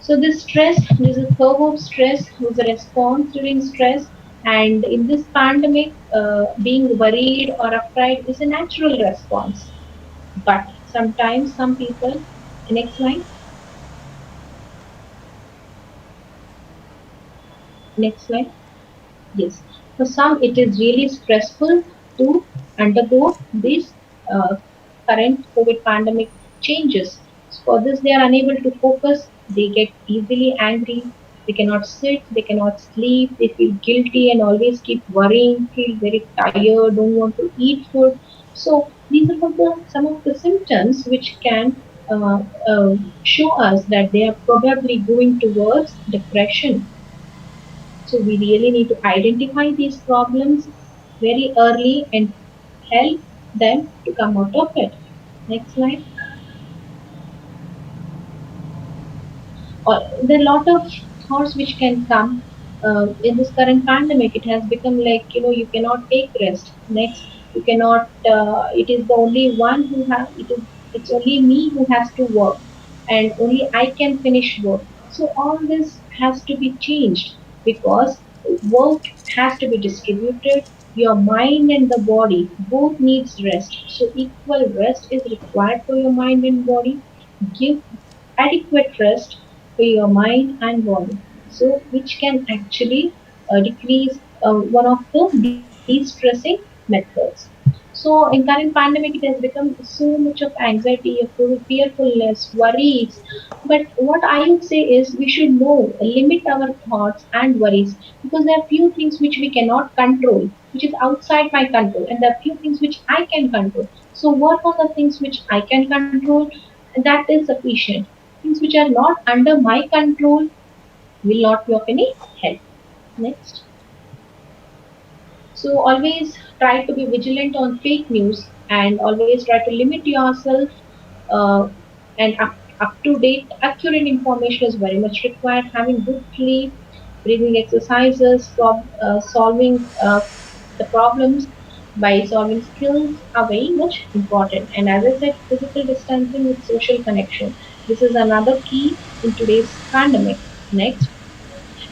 So this stress, there's a curve of stress, there's a response during stress, and in this pandemic, being worried or afraid is a natural response. But sometimes some people, next slide, next slide. Yes, for some it is really stressful to undergo these uh, current COVID pandemic changes. So for this, they are unable to focus, they get easily angry, they cannot sit, they cannot sleep, they feel guilty and always keep worrying, feel very tired, don't want to eat food. So these are some of the symptoms which can uh, uh, show us that they are probably going towards depression. So we really need to identify these problems very early and help them to come out of it. Next slide. Or there are a lot of thoughts which can come in this current pandemic. It has become like you cannot take rest. Next, you cannot. It is the only one who has. It's only me who has to work, and only I can finish work. So all this has to be changed because work has to be distributed. Your mind and the body both needs rest. So equal rest is required for your mind and body. Give adequate rest for your mind and body. So, which can actually decrease one of the de-stressing methods. So, in current pandemic, it has become so much of anxiety, fearfulness, worries. But what I would say is we should know, limit our thoughts and worries because there are few things which we cannot control, which is outside my control, and there are few things which I can control. So, work on the things which I can control, and that is sufficient. Things which are not under my control will not be of any help. Next. So always try to be vigilant on fake news and always try to limit yourself uh, and up to date accurate information is very much required. Having good sleep, breathing exercises, solving the problems by solving skills are very much important. And as I said, physical distancing with social connection. This is another key in today's pandemic. Next.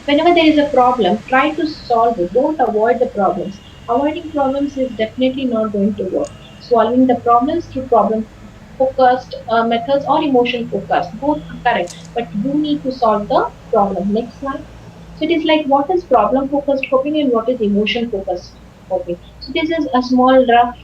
Whenever there is a problem, try to solve it. Don't avoid the problems. Avoiding problems is definitely not going to work. Solving the problems through problem focused methods or emotion focused, both are correct, but you need to solve the problem. Next slide. So it is like what is problem focused coping and what is emotion focused coping. So this is a small rough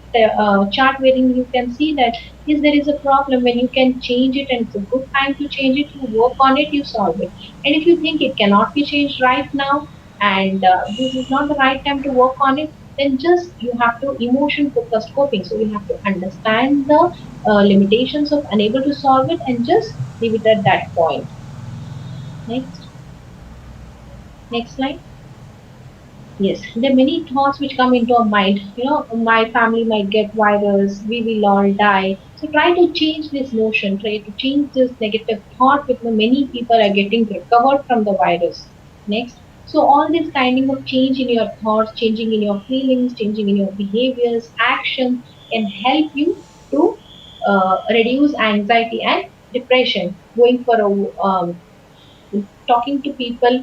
chart wherein you can see that if there is a problem, when you can change it and it's a good time to change it, you work on it, you solve it. And if you think it cannot be changed right now and this is not the right time to work on it, then just you have to emotion focused coping. So you have to understand the limitations of unable to solve it and just leave it at that point. Next. Next slide. Yes, there are many thoughts which come into our mind. My family might get virus, we will all die. So try to change this notion, try to change this negative thought with the many people are getting recovered from the virus. Next. So all this kind of change in your thoughts, changing in your feelings, changing in your behaviors, actions can help you to reduce anxiety and depression. Going for a talking to people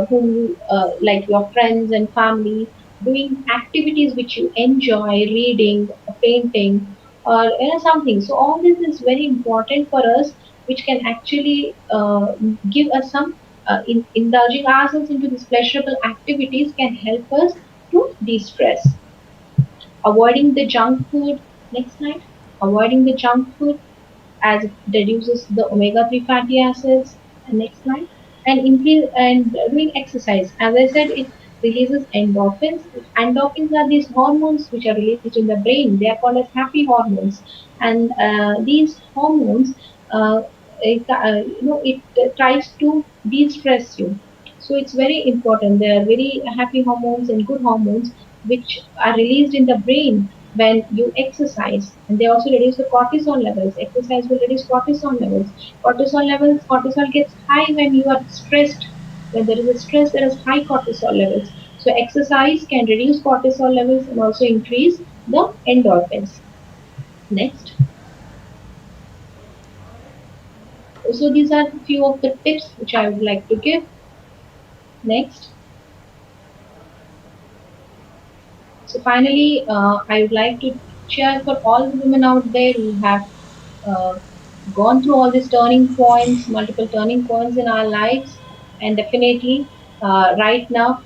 who like your friends and family, doing activities which you enjoy, reading, painting, or something. So all this is very important for us, which can actually give us some indulging ourselves into these pleasurable activities can help us to de-stress. Avoiding the junk food. Next slide. Avoiding the junk food as it reduces the omega-3 fatty acids. And next slide. And increase and doing exercise. As I said, it releases endorphins. Endorphins are these hormones which are released in the brain. They are called as happy hormones. And these hormones, it tries to de-stress you. So it's very important. There are very happy hormones and good hormones which are released in the brain when you exercise, and they also reduce the cortisol levels. Exercise will reduce cortisol levels. Cortisol gets high when you are stressed. When there is a stress, there is high cortisol levels. So exercise can reduce cortisol levels and also increase the endorphins. Next. So these are a few of the tips which I would like to give. Next. So finally, I would like to share for all the women out there who have uh, gone through all these turning points, multiple turning points in our lives, and definitely right now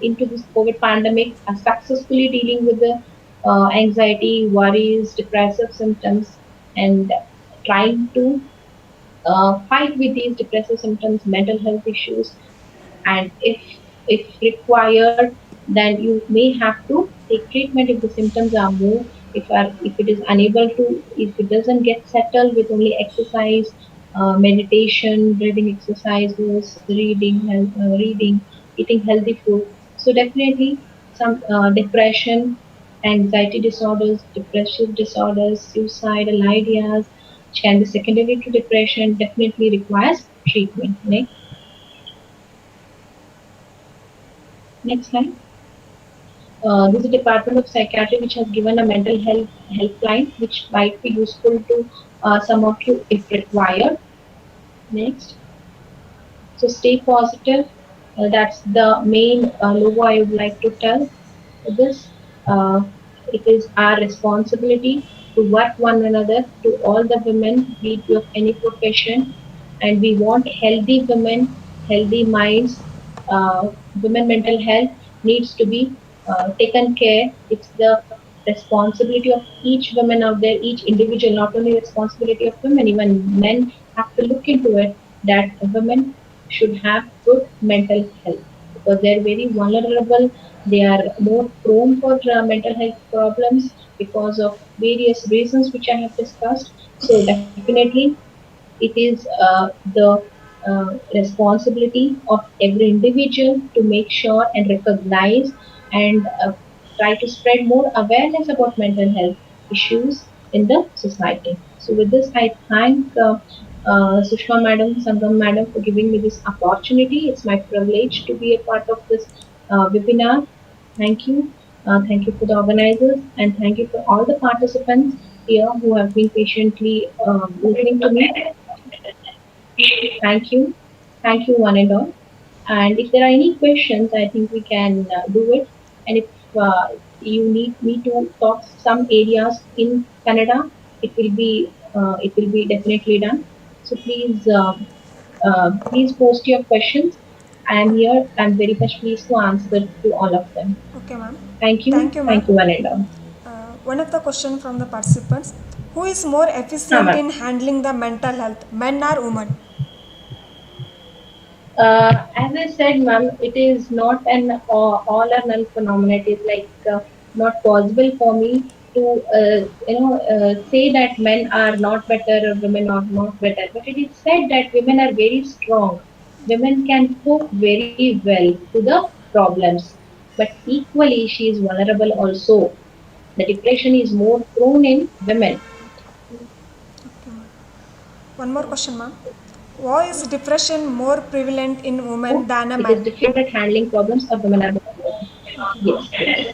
into this COVID pandemic, are successfully dealing with the anxiety, worries, depressive symptoms, and trying to fight with these depressive symptoms, mental health issues, and if required, then you may have to take treatment if the symptoms are more. If it is unable to, if it doesn't get settled with only exercise, meditation, breathing exercises, reading, eating healthy food. So definitely some depression, anxiety disorders, depressive disorders, suicidal ideas, which can be secondary to depression, definitely requires treatment. Next slide. This is the Department of Psychiatry, which has given a mental health helpline, which might be useful to some of you if required. Next. So stay positive. That's the main logo I would like to tell. This uh, it is our responsibility to work one another, to all the women, be it of any profession, and we want healthy women, healthy minds. Women mental health needs to be taken care. It's the responsibility of each woman out there, each individual, not only responsibility of women, even men have to look into it, that women should have good mental health because they're very vulnerable. They are more prone for mental health problems because of various reasons which I have discussed. So definitely it is the responsibility of every individual to make sure and recognize and try to spread more awareness about mental health issues in the society. So with this, I thank Sushma Madam, Sangam Madam for giving me this opportunity. It's my privilege to be a part of this webinar. Thank you. Thank you for the organizers and thank you for all the participants here who have been patiently listening to me. Thank you. Thank you, one and all. And if there are any questions, I think we can do it. And if you need me to talk some areas in Canada, it will be definitely done. So please post your questions. I am here. I'm very much pleased to answer to all of them. Okay, ma'am. Thank you. Thank you, ma'am. Thank you, one and all. One of the question from the participants: who is more efficient ma'am. in handling the mental health, men or women? As I said, ma'am, it is not an all or none phenomenon. It is like not possible for me to say that men are not better or women are not better. But it is said that women are very strong. Women can cope very well to the problems, but equally she is vulnerable also. The depression is more prone in women. One more question, ma'am. Why is depression more prevalent in women than a It is man? different at handling problems of women are. Yes.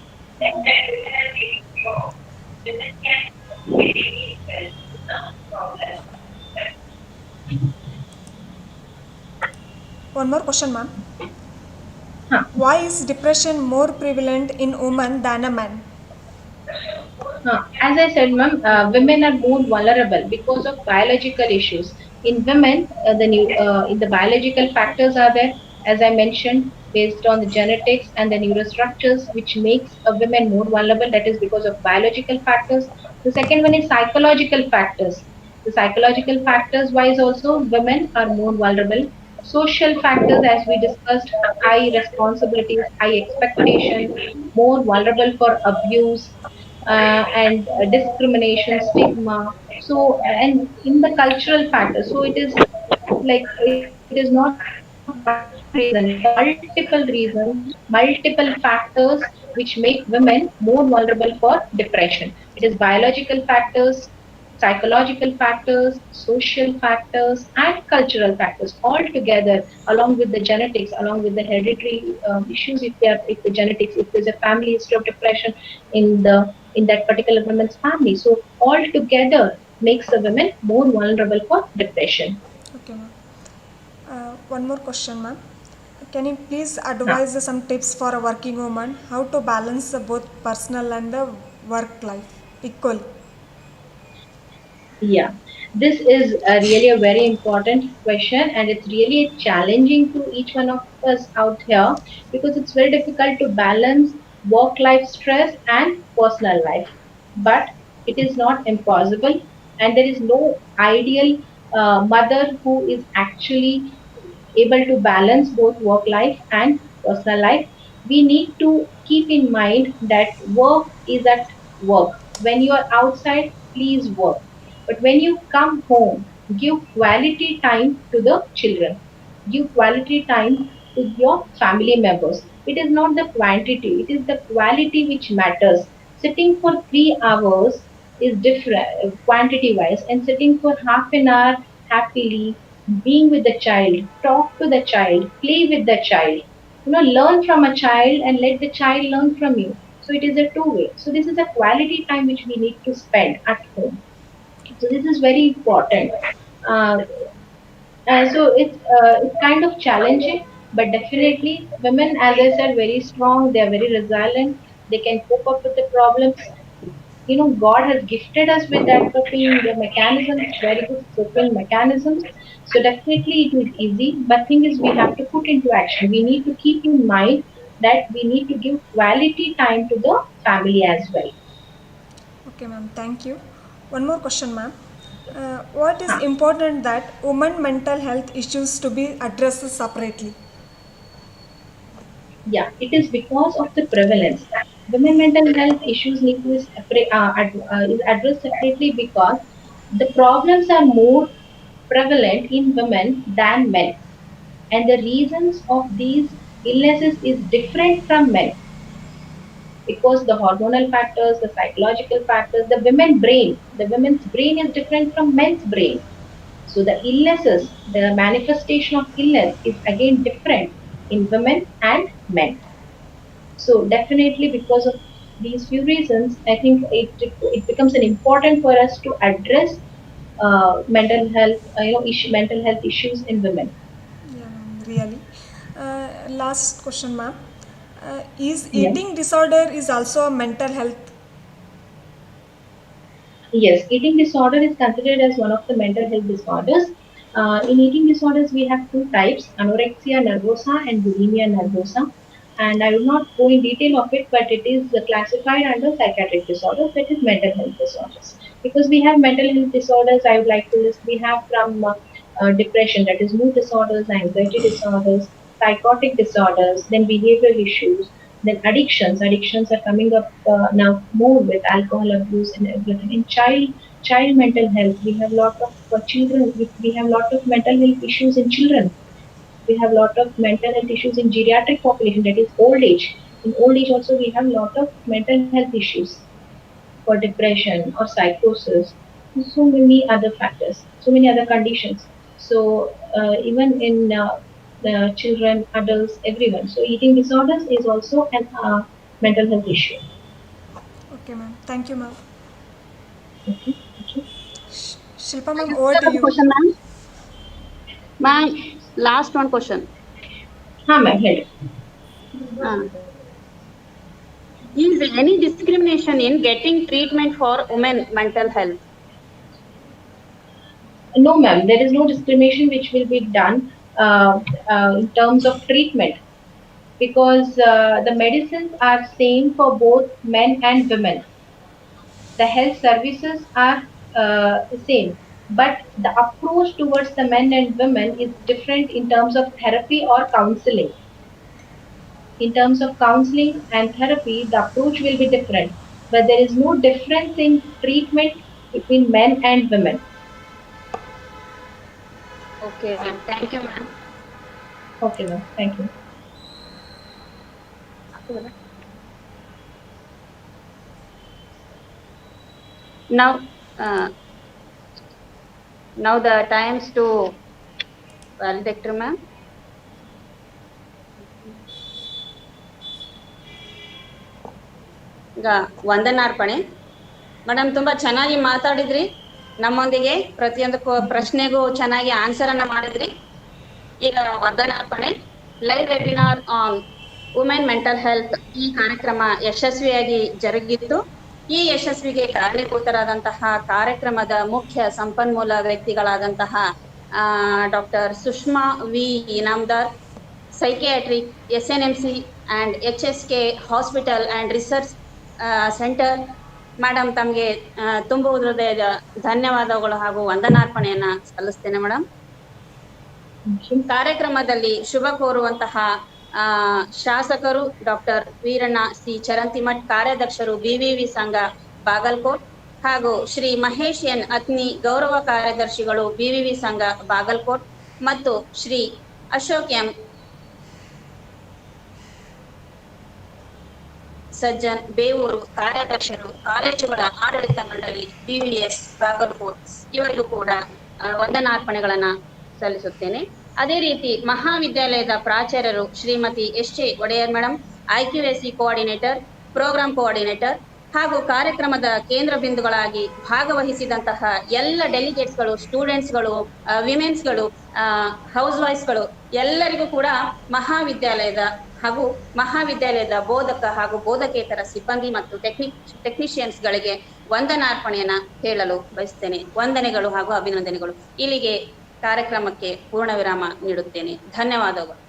One more question, ma'am. Huh. Why is depression more prevalent in women than a man? As I said, ma'am, women are more vulnerable because of biological issues. In women, in the biological factors are there, as I mentioned, based on the genetics and the neurostructures, which makes a women more vulnerable. That is because of biological factors. The second one is psychological factors. The psychological factors wise also, women are more vulnerable. Social factors, as we discussed, high responsibilities, high expectation, more vulnerable for abuse and discrimination, stigma. So, and in the cultural factor, so it is like it is not one reason, it is multiple reasons, multiple factors which make women more vulnerable for depression. It is biological factors, psychological factors, social factors, and cultural factors all together, along with the genetics, along with the hereditary issues. If the genetics, if there's a family history of depression in that particular woman's family, so all together makes the women more vulnerable for depression. Okay, ma'am. One more question, ma'am. Can you please Huh. advise some tips for a working woman how to balance both personal and the work life equally? Yeah, this is really a very important question, and it's really challenging to each one of us out here because it's very difficult to balance work life stress and personal life. But it is not impossible, and there is no ideal mother who is actually able to balance both work life and personal life. We need to keep in mind that work is at work. When you are outside, please work. But when you come home, give quality time to the children. Give quality time to your family members. It is not the quantity, it is the quality which matters. Sitting for 3 hours is different quantity wise, and sitting for half an hour happily, being with the child, talk to the child, play with the child, learn from a child and let the child learn from you. So it is a two-way. So this is a quality time which we need to spend at home. So this is very important. Uh, it's kind of challenging, but definitely women, as I said, very strong. They are very resilient. They can cope up with the problems. God has gifted us with that coping mechanisms, very good coping mechanisms. So definitely it is easy. But thing is, we have to put into action. We need to keep in mind that we need to give quality time to the family as well. Okay, ma'am. Thank you. One more question, ma'am. What is Huh. important that women mental health issues to be addressed separately? Yeah, it is because of the prevalence. Women mental health issues need to is addressed separately because the problems are more prevalent in women than men, and the reasons of these illnesses is different from men because the hormonal factors, the psychological factors, the women's brain is different from men's brain. So the illnesses, the manifestation of illness is again different in women and men. So definitely because of these few reasons, I think it becomes an important for us to address mental health, mental health issues in women. Yeah, ma'am, really. Last question, ma'am. Is Yeah. eating disorder is also a mental health? Yes, eating disorder is considered as one of the mental health disorders. In eating disorders, we have two types: anorexia nervosa and bulimia nervosa. And I will not go in detail of it, but it is classified under psychiatric disorders, that is mental health disorders. Because we have mental health disorders, I would like to list. We have from depression, that is mood disorders, anxiety disorders, psychotic disorders, then behavioral issues, then addictions. Addictions are coming up now more with alcohol abuse and everything. In child mental health, we have lot of children. We have lot of mental health issues in children. We have lot of mental health issues in geriatric population, that is old age. In old age also we have lot of mental health issues for depression or psychosis, so many other factors, so many other conditions. So even in the children, adults, everyone. So eating disorders is also an mental health issue. Okay, ma'am. Thank you, ma'am. Okay, thank you. Shilpa, ma'am, over to One you. question, ma'am. Ma'am, last one question. हाँ ma'am head Uh, is any discrimination in getting treatment for women mental health? No, ma'am, there is no discrimination which will be done in terms of treatment, because the medicines are same for both men and women. The health services are same, but the approach towards the men and women is different in terms of therapy or counseling. In terms of counseling and therapy, the approach will be different, but there is no difference in treatment between men and women. Okay, ma'am. Thank you, ma'am. Okay, ma'am. Thank you. Now, now the times to valedictory, ma'am. ಈಗ ವಂದನಾರ್ಪಣೆ. Madam ತುಂಬಾ ಚೆನ್ನಾಗಿ ಮಾತಾಡಿದ್ರಿ, ನಮ್ಮೊಂದಿಗೆ ಪ್ರತಿಯೊಂದು ಪ್ರಶ್ನೆಗೂ ಚೆನ್ನಾಗಿ answer ಅನ್ನ ಮಾಡಿದ್ರಿ. ಈಗ ವಂದನಾರ್ಪಣೆ live webinar on women mental health ಈ ಕಾರ್ಯಕ್ರಮ ಯಶಸ್ವಿಯಾಗಿ ಜರುಗಿತ್ತು. ಈ ಯಶಸ್ವಿಗೆ ಕಾರಣೀಭೂತರಾದಂತಹ ಕಾರ್ಯಕ್ರಮದ ಮುಖ್ಯ ಸಂಪನ್ಮೂಲ ವ್ಯಕ್ತಿಗಳಾದಂತಹ doctor Sushma V Inamdar, Psychiatry, SNMC and HSK Hospital and Research Center. Madam ತಮಗೆ ತುಂಬು ಹೃದಯದ ಧನ್ಯವಾದಗಳು ಹಾಗೂ ವಂದನಾರ್ಪಣೆಯನ್ನ ಸಲ್ಲಿಸ್ತೇನೆ ಮೇಡಮ್. ಕಾರ್ಯಕ್ರಮದಲ್ಲಿ ಶುಭ ಕೋರುವಂತಹ ಶಾಸಕರು ಡಾಕ್ಟರ್ ವೀರಣ್ಣ ಸಿ ಚರಂತಿಮಠ್, ಕಾರ್ಯಾಧ್ಯಕ್ಷರು B.V.V.S ಸಂಘ ಬಾಗಲ್ಕೋಟ್, ಹಾಗೂ ಶ್ರೀ ಮಹೇಶ್ ಎನ್ ಅತ್ನಿ, ಗೌರವ ಕಾರ್ಯದರ್ಶಿಗಳು B.V.V.S ಸಂಘ ಬಾಗಲ್ಕೋಟ್, ಮತ್ತು ಶ್ರೀ ಅಶೋಕ್ ಎಂ ಸಜ್ಜನ್ ಬೇವೂರು, ಕಾರ್ಯಾಧ್ಯಕ್ಷರು ಕಾಲೇಜುಗಳ ಆಡಳಿತ ಮಂಡಳಿ B.V.V.S ಬಾಗಲ್ಕೋಟ್, ಇವರಿಗೂ ಕೂಡ ವಂದನಾರ್ಪಣೆಗಳನ್ನ ಸಲ್ಲಿಸುತ್ತೇನೆ. ಅದೇ ರೀತಿ ಮಹಾವಿದ್ಯಾಲಯದ ಪ್ರಾಚಾರ್ಯರು Shrimati S J. Odeyar madam, IQAC coordinator, programme coordinator, ಹಾಗೂ ಕಾರ್ಯಕ್ರಮದ ಕೇಂದ್ರ ಬಿಂದುಗಳಾಗಿ ಭಾಗವಹಿಸಿದಂತಹ ಎಲ್ಲ ಡೆಲಿಗೇಟ್ಸ್ಗಳು, ಸ್ಟೂಡೆಂಟ್ಸ್ಗಳು, ವಿಮೆನ್ಸ್ಗಳು, ಹೌಸ್ ವೈಫ್ಸ್ಗಳು ಎಲ್ಲರಿಗೂ ಕೂಡ ಮಹಾವಿದ್ಯಾಲಯದ ಹಾಗೂ ಮಹಾವಿದ್ಯಾಲಯದ ಬೋಧಕ ಹಾಗೂ ಬೋಧಕೇತರ ಸಿಬ್ಬಂದಿ ಮತ್ತು ಟೆಕ್ನಿಷಿಯನ್ಸ್ಗಳಿಗೆ ವಂದನಾರ್ಪಣೆಯನ್ನ ಹೇಳಲು ಬಯಸ್ತೇನೆ. ವಂದನೆಗಳು ಹಾಗೂ ಅಭಿನಂದನೆಗಳು. ಇಲ್ಲಿಗೆ ಕಾರ್ಯಕ್ರಮಕ್ಕೆ ಪೂರ್ಣ ವಿರಾಮ ನೀಡುತ್ತೇನೆ. ಧನ್ಯವಾದಗಳು.